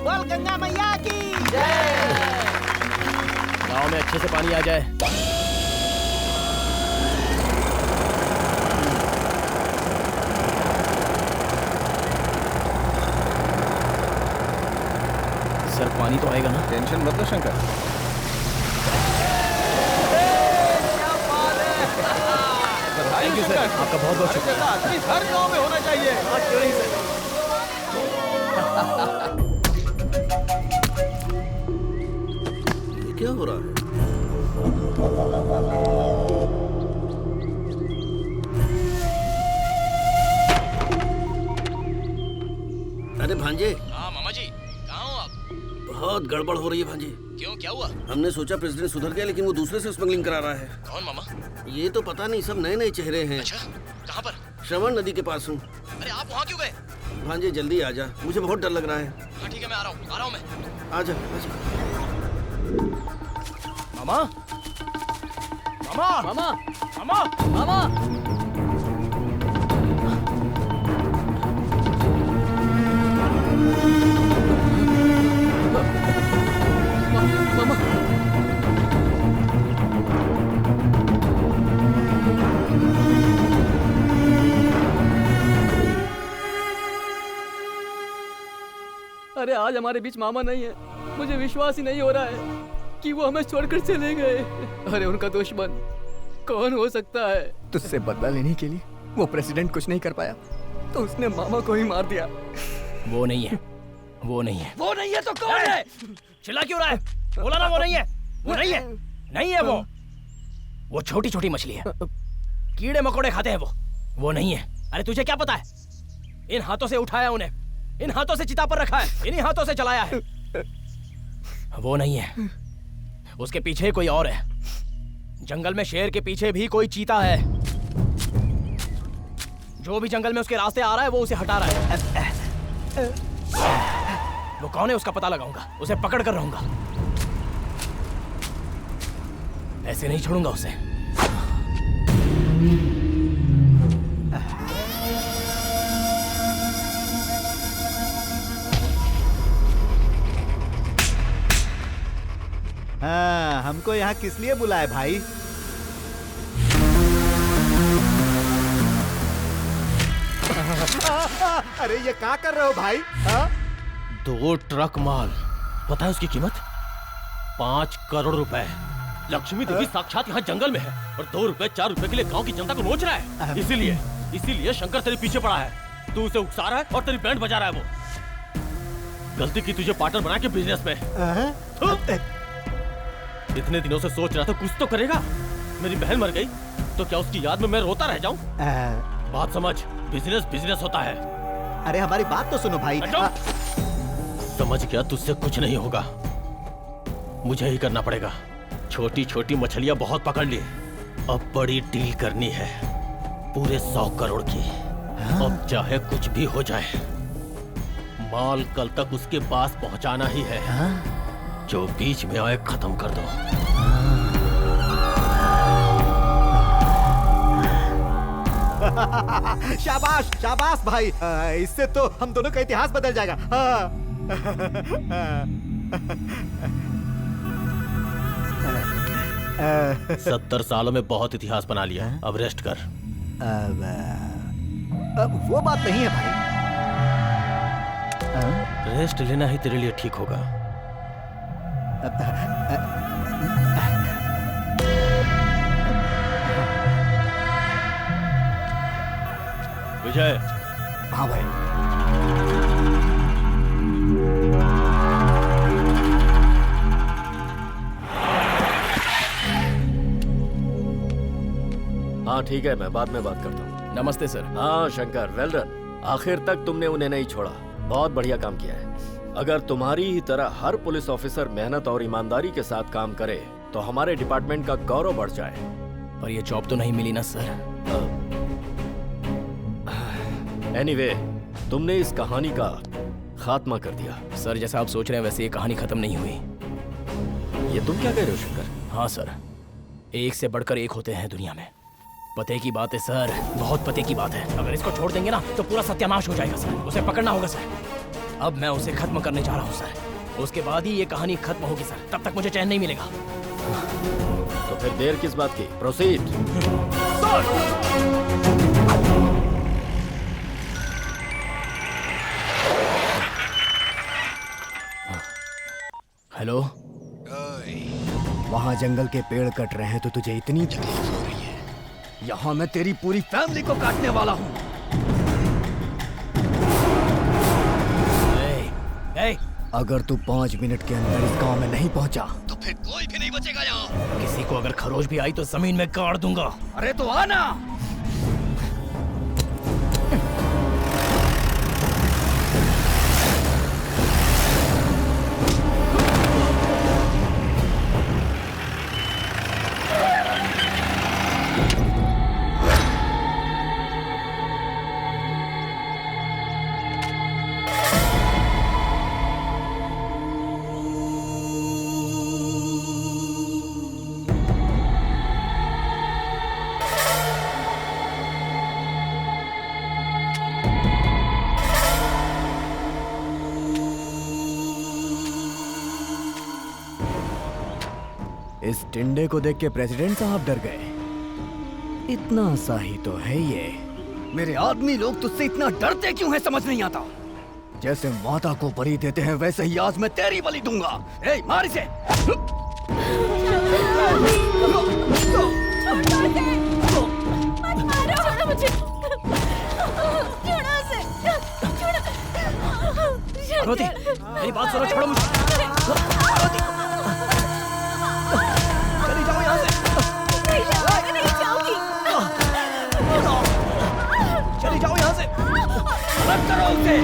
बोल गंगा मैया की जय। गाँव में अच्छे से पानी आ जाए। सर पानी तो आएगा ना? टेंशन मत लो शंकर। थैंक यू सर, आपका बहुत बहुत शुक्रिया। हर गांव में होना चाहिए। ये क्या हो रहा है? अरे भांजे। हाँ मामा जी, कहाँ हो आप? बहुत गड़बड़ हो रही है भांजे। क्यों, क्या हुआ? हमने सोचा प्रेसिडेंट सुधर गया, लेकिन वो दूसरे से स्मगलिंग करा रहा है। कौन मामा? ये तो पता नहीं, सब नए नए चेहरे हैं। अच्छा, कहाँ पर? श्रवण नदी के पास हूँ। अरे आप वहाँ क्यों गए? भांजे जल्दी आ जा, मुझे बहुत डर लग रहा है। हाँ ठीक है, मैं आ रहा हूँ मैं। आजा मामा, मामा, मामा, मामा, मामा। अरे आज हमारे बीच मामा नहीं है। मुझे विश्वास ही नहीं हो रहा है कि वो हमें छोड़कर चले गए। अरे उनका दुश्मन कौन हो सकता है? तुझसे बदला लेने के लिए वो प्रेसिडेंट कुछ नहीं कर पाया तो उसने मामा को ही मार दिया। वो नहीं है, वो नहीं है। वो नहीं है तो कौन है? चिल्ला क्यों रहा है? बोला ना वो नहीं है, वो नहीं है, नहीं है वो छोटी छोटी मछली है, कीड़े मकोड़े खाते हैं वो नहीं है। अरे तुझे क्या पता है? इन हाथों से उठाया उन्हें, इन हाथों से चिता पर रखा है, इन्हीं हाथों से जलाया है। वो नहीं है, उसके पीछे कोई और है। जंगल में शेर के पीछे भी कोई चीता है। जो भी जंगल में उसके रास्ते आ रहा है वो उसे हटा रहा है। वो कौन है उसका पता लगाऊंगा, उसे पकड़ कर रहूंगा। ऐसे नहीं छोड़ूंगा उसे। हाँ, हमको यहाँ किस लिए बुलाए भाई? अरे ये क्या कर रहे हो भाई? 2 ट्रक माल, पता है उसकी कीमत 5 करोड़ रुपए। लक्ष्मी देवी साक्षात यहाँ जंगल में है और 2 रुपए 4 रुपए के लिए गांव की जनता को नोच रहा है। इसीलिए शंकर तेरे पीछे पड़ा है। तू उसे उकसा रहा है और तेरी बैंड बजा रहा है। वो गलती की तुझे पार्टनर बना के बिजनेस में। इतने दिनों से सोच रहा था कुछ तो करेगा। मेरी बहन मर गई तो क्या उसकी याद में मैं रोता रह जाऊं? बात समझ, बिजनेस होता है। अरे हमारी बात तो सुनो भाई। समझ गया, तुझसे कुछ नहीं होगा, मुझे ही करना पड़ेगा। छोटी छोटी मछलियां बहुत पकड़ ली, अब बड़ी डील करनी है, पूरे 100 करोड़ की। अब चाहे कुछ भी हो जाए, माल कल तक उसके पास पहुंचाना ही है। जो बीच में आए खत्म कर दो। शाबाश शाबाश भाई, इससे तो हम दोनों का इतिहास बदल जाएगा। 70 सालों में बहुत इतिहास बना लिया, अब रेस्ट कर। वो बात नहीं है भाई। रेस्ट लेना ही तेरे लिए ठीक होगा। विजय। हाँ भाई। हाँ ठीक है, मैं बाद में बात करता हूँ। नमस्ते सर। हाँ शंकर, वेल डन। आखिर तक तुमने उन्हें नहीं छोड़ा, बहुत बढ़िया काम किया है। अगर तुम्हारी ही तरह हर पुलिस ऑफिसर मेहनत और ईमानदारी के साथ काम करे तो हमारे डिपार्टमेंट का गौरव बढ़ जाए। पर ये जॉब तो नहीं मिली ना सर। एनीवे, तुमने इस कहानी का खात्मा कर दिया। सर जैसा आप सोच रहे हैं वैसे ये कहानी खत्म नहीं हुई। ये तुम क्या कह रहे हो शंकर? हाँ सर, एक से बढ़कर एक होते हैं दुनिया में। पते की बात है सर, बहुत पते की बात है। अगर इसको छोड़ देंगे ना तो पूरा सत्यानाश हो जाएगा सर। उसे पकड़ना होगा सर। अब मैं उसे खत्म करने जा रहा हूँ सर। उसके बाद ही ये कहानी खत्म होगी सर, तब तक मुझे चैन नहीं मिलेगा। तो फिर देर किस बात की? प्रोसीड। हेलो। वहाँ जंगल के पेड़ कट रहे हैं तो तुझे इतनी तकलीफ हो रही है। यहाँ मैं तेरी पूरी फैमिली को काटने वाला हूँ। अगर तू 5 मिनट के अंदर इस गांव में नहीं पहुंचा तो फिर कोई भी नहीं बचेगा यहाँ। किसी को अगर खरोच भी आई तो जमीन में गाड़ दूंगा। अरे तो आना। इस टिंडे को देख के प्रेसिडेंट साहब डर गए। इतना सा ही तो है ये। मेरे आदमी लोग तुझसे इतना डरते क्यों है समझ नहीं आता। जैसे माता को बलि देते हैं वैसे ही आज मैं तेरी बलि दूंगा। ए, मार इसे। रोती, मेरी बात सुनो, छोड़ो मुझे। चली जाओ यहाँ से। नहीं जाऊंगी। चली जाओ यहाँ से। अलग करो उसे।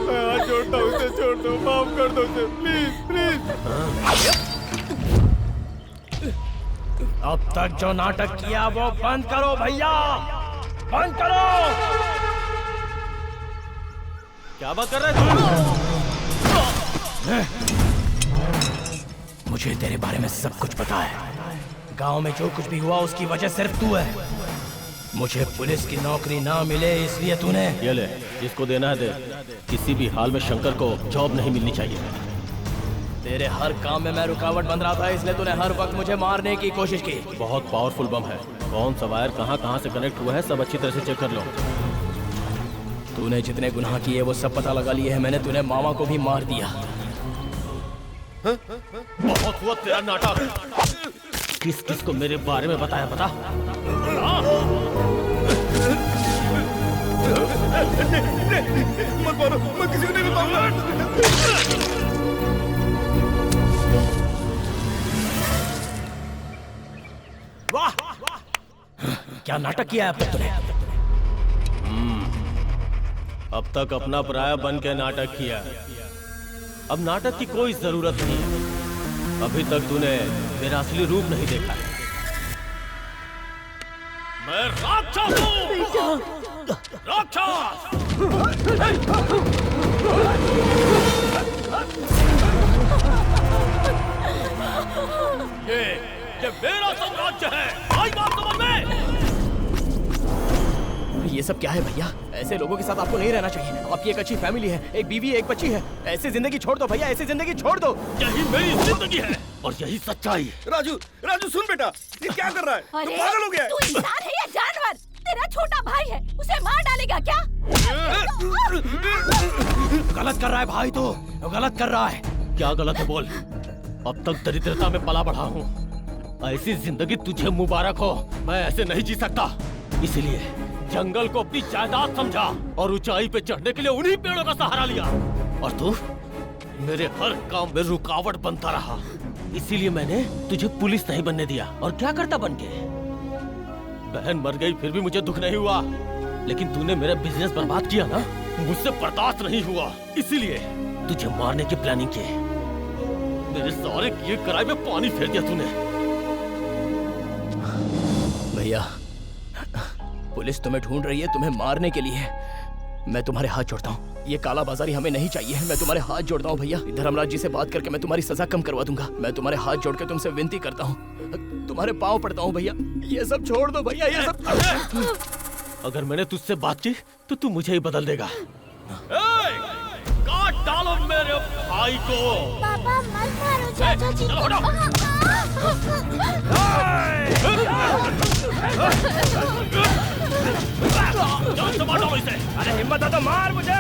मैं हाथ जोड़ता हूँ, उसे छोड़ दो, माफ कर दो अब तक जो नाटक किया वो बंद करो भैया, बंद करो। क्या बात कर रहे हो? मुझे तेरे बारे में सब कुछ पता है। गांव में जो कुछ भी हुआ उसकी वजह सिर्फ तू है। मुझे पुलिस की नौकरी ना मिले इसलिए तूने ये ले, जिसको देना है दे। किसी भी हाल में शंकर को जॉब नहीं मिलनी चाहिए। तेरे हर काम में मैं रुकावट बन रहा था, इसलिए तूने हर वक्त मुझे मारने की कोशिश की। बहुत पावरफुल बम है। कौन सा वायर कहाँ से कनेक्ट हुआ है सब अच्छी तरह से चेक कर लो। तूने जितने गुनाह किए वो सब पता लगा लिए हैं मैंने। तूने मामा को भी मार दिया। बहुत हुआ तेरा नाटक। किस किस को मेरे बारे में बताया पता? मत मारो, मैं किसी को नहीं बताऊंगा। वाह, क्या नाटक किया है अब तक तूने? अब तक अपना पराया बन के नाटक किया। अब नाटक की कोई जरूरत नहीं। अभी तक तूने मेरा असली रूप नहीं देखा है। मैं राक्षस हूँ। राक्षस। ये मेरा साम्राज्य है। आई बात समझ में? ये सब क्या है भैया? ऐसे लोगों के साथ आपको नहीं रहना चाहिए। आपकी एक अच्छी फैमिली है, एक बीवी, एक बच्ची है। ऐसी जिंदगी छोड़ दो भैया, ऐसी जिंदगी छोड़ दो। यही मेरी जिंदगी है और यही सच्चाई। राजू, राजू सुन बेटा, ये क्या कर रहा है? अरे, तू पागल हो गया है? तू इंसान है या जानवर? तेरा छोटा भाई है, उसे मार डालेगा क्या? गलत कर रहा है भाई, तो गलत कर रहा है। क्या गलत है बोल? अब तक दरिद्रता में पला बढ़ा हूँ। ऐसी जिंदगी तुझे मुबारक हो। मैं ऐसे नहीं जी सकता। इसलिए जंगल को अपनी जायदाद समझा और ऊंचाई पे चढ़ने के लिए उन्हीं पेड़ों का सहारा लिया। और तू मेरे हर काम में रुकावट बनता रहा। इसीलिए मैंने तुझे पुलिस नहीं बनने दिया। और क्या करता बन के? बहन मर गई फिर भी मुझे दुख नहीं हुआ। लेकिन तूने मेरा बिजनेस बर्बाद किया ना, मुझसे बर्दाश्त नहीं हुआ। इसीलिए तुझे मारने की प्लानिंग की। मेरे सारे किए कराए में पानी फेर दिया तूने। भैया, पुलिस तुम्हें ढूंढ रही है, तुम्हें मारने के लिए। मैं तुम्हारे हाथ जोड़ता हूँ। ये काला बाजारी हमें नहीं चाहिए। मैं तुम्हारे हाथ जोड़ता हूँ भैया। धर्मराज जी से बात करके मैं तुम्हारी सजा कम करवा दूंगा। मैं तुम्हारे हाथ जोड़ के तुमसे विनती करता हूँ, तुम्हारे पाँव पड़ता हूँ भैया। ये सब छोड़ दो भैया, ये सब। अगर मैंने तुझसे बात की तो तू मुझे ही बदल देगा। काट डालो मेरे भाई को। पापा मत मारो चाचा जी। चलो जान से मारो इसे। अरे हिम्मत है तो मार मुझे।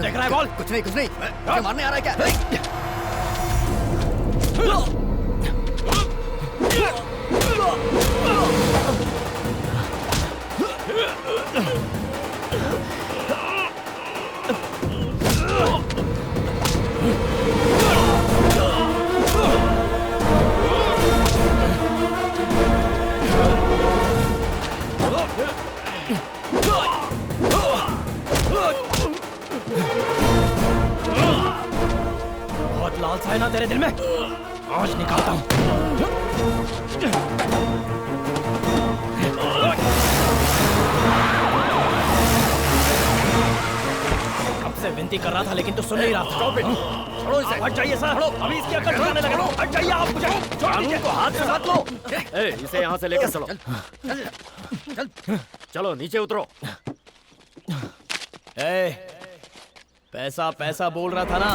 देख रहा है बोल? कुछ नहीं मुझे मारने आ रहा है क्या? बहुत लालसा है ना तेरे दिल में? आज निकालता हूं। कब से विनती कर रहा था लेकिन तू सुन नहीं रहा। छोड़ो इसे। हट जाइए सर। अभी इसकी अकल ठिकाने लगा। हट जाइए आप। मुझे कानून को हाथ से मत लो। इसे यहाँ से लेकर चलो। चलो नीचे उतरो। पैसा पैसा बोल रहा था ना।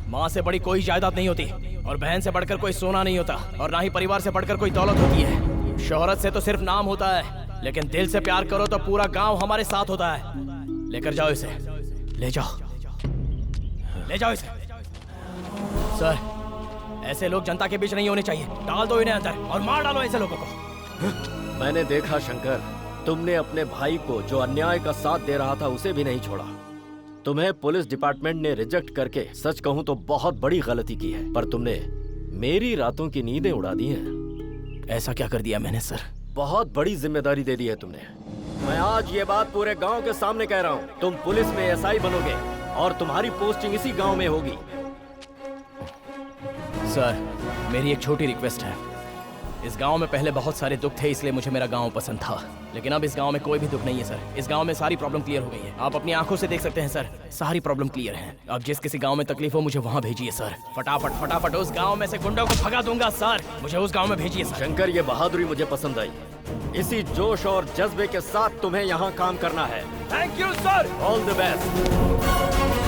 माँ से बड़ी कोई जायदाद नहीं होती और बहन से बढ़कर कोई सोना नहीं होता और ना ही परिवार से बढ़कर कोई दौलत होती है। शोहरत से तो सिर्फ नाम होता है लेकिन दिल से प्यार करो तो पूरा गांव हमारे साथ होता है। लेकर जाओ इसे। ले जाओ इसे। सर, ऐसे लोग जनता के बीच नहीं होने चाहिए। डाल दो इन्हें अंदर और मार डालो ऐसे लोगों को। मैंने देखा शंकर, तुमने अपने भाई को जो अन्याय का साथ दे रहा था उसे भी नहीं छोड़ा। तुम्हें पुलिस डिपार्टमेंट ने रिजेक्ट करके सच कहूं तो बहुत बड़ी गलती की है, पर तुमने मेरी रातों की नींदें उड़ा दी हैं। ऐसा क्या कर दिया मैंने सर? बहुत बड़ी जिम्मेदारी दे दी है तुमने। मैं आज ये बात पूरे गांव के सामने कह रहा हूं। तुम पुलिस में एसआई बनोगे और तुम्हारी पोस्टिंग इसी गांव में होगी। सर, मेरी एक छोटी रिक्वेस्ट है। इस गांव में पहले बहुत सारे दुख थे इसलिए मुझे मेरा गांव पसंद था, लेकिन अब इस गांव में कोई भी दुख नहीं है सर। इस गांव में सारी प्रॉब्लम क्लियर हो गई है। आप अपनी आंखों से देख सकते हैं सर, सारी प्रॉब्लम क्लियर है। अब जिस किसी गांव में तकलीफ हो मुझे वहां भेजिए सर। फटाफट उस गांव में से गुंडों को भगा दूंगा सर। मुझे उस गांव में भेजिए सर। शंकर, ये बहादुरी मुझे पसंद आई। इसी जोश और जज्बे के साथ तुम्हें यहाँ काम करना है। Thank you sir. All the best.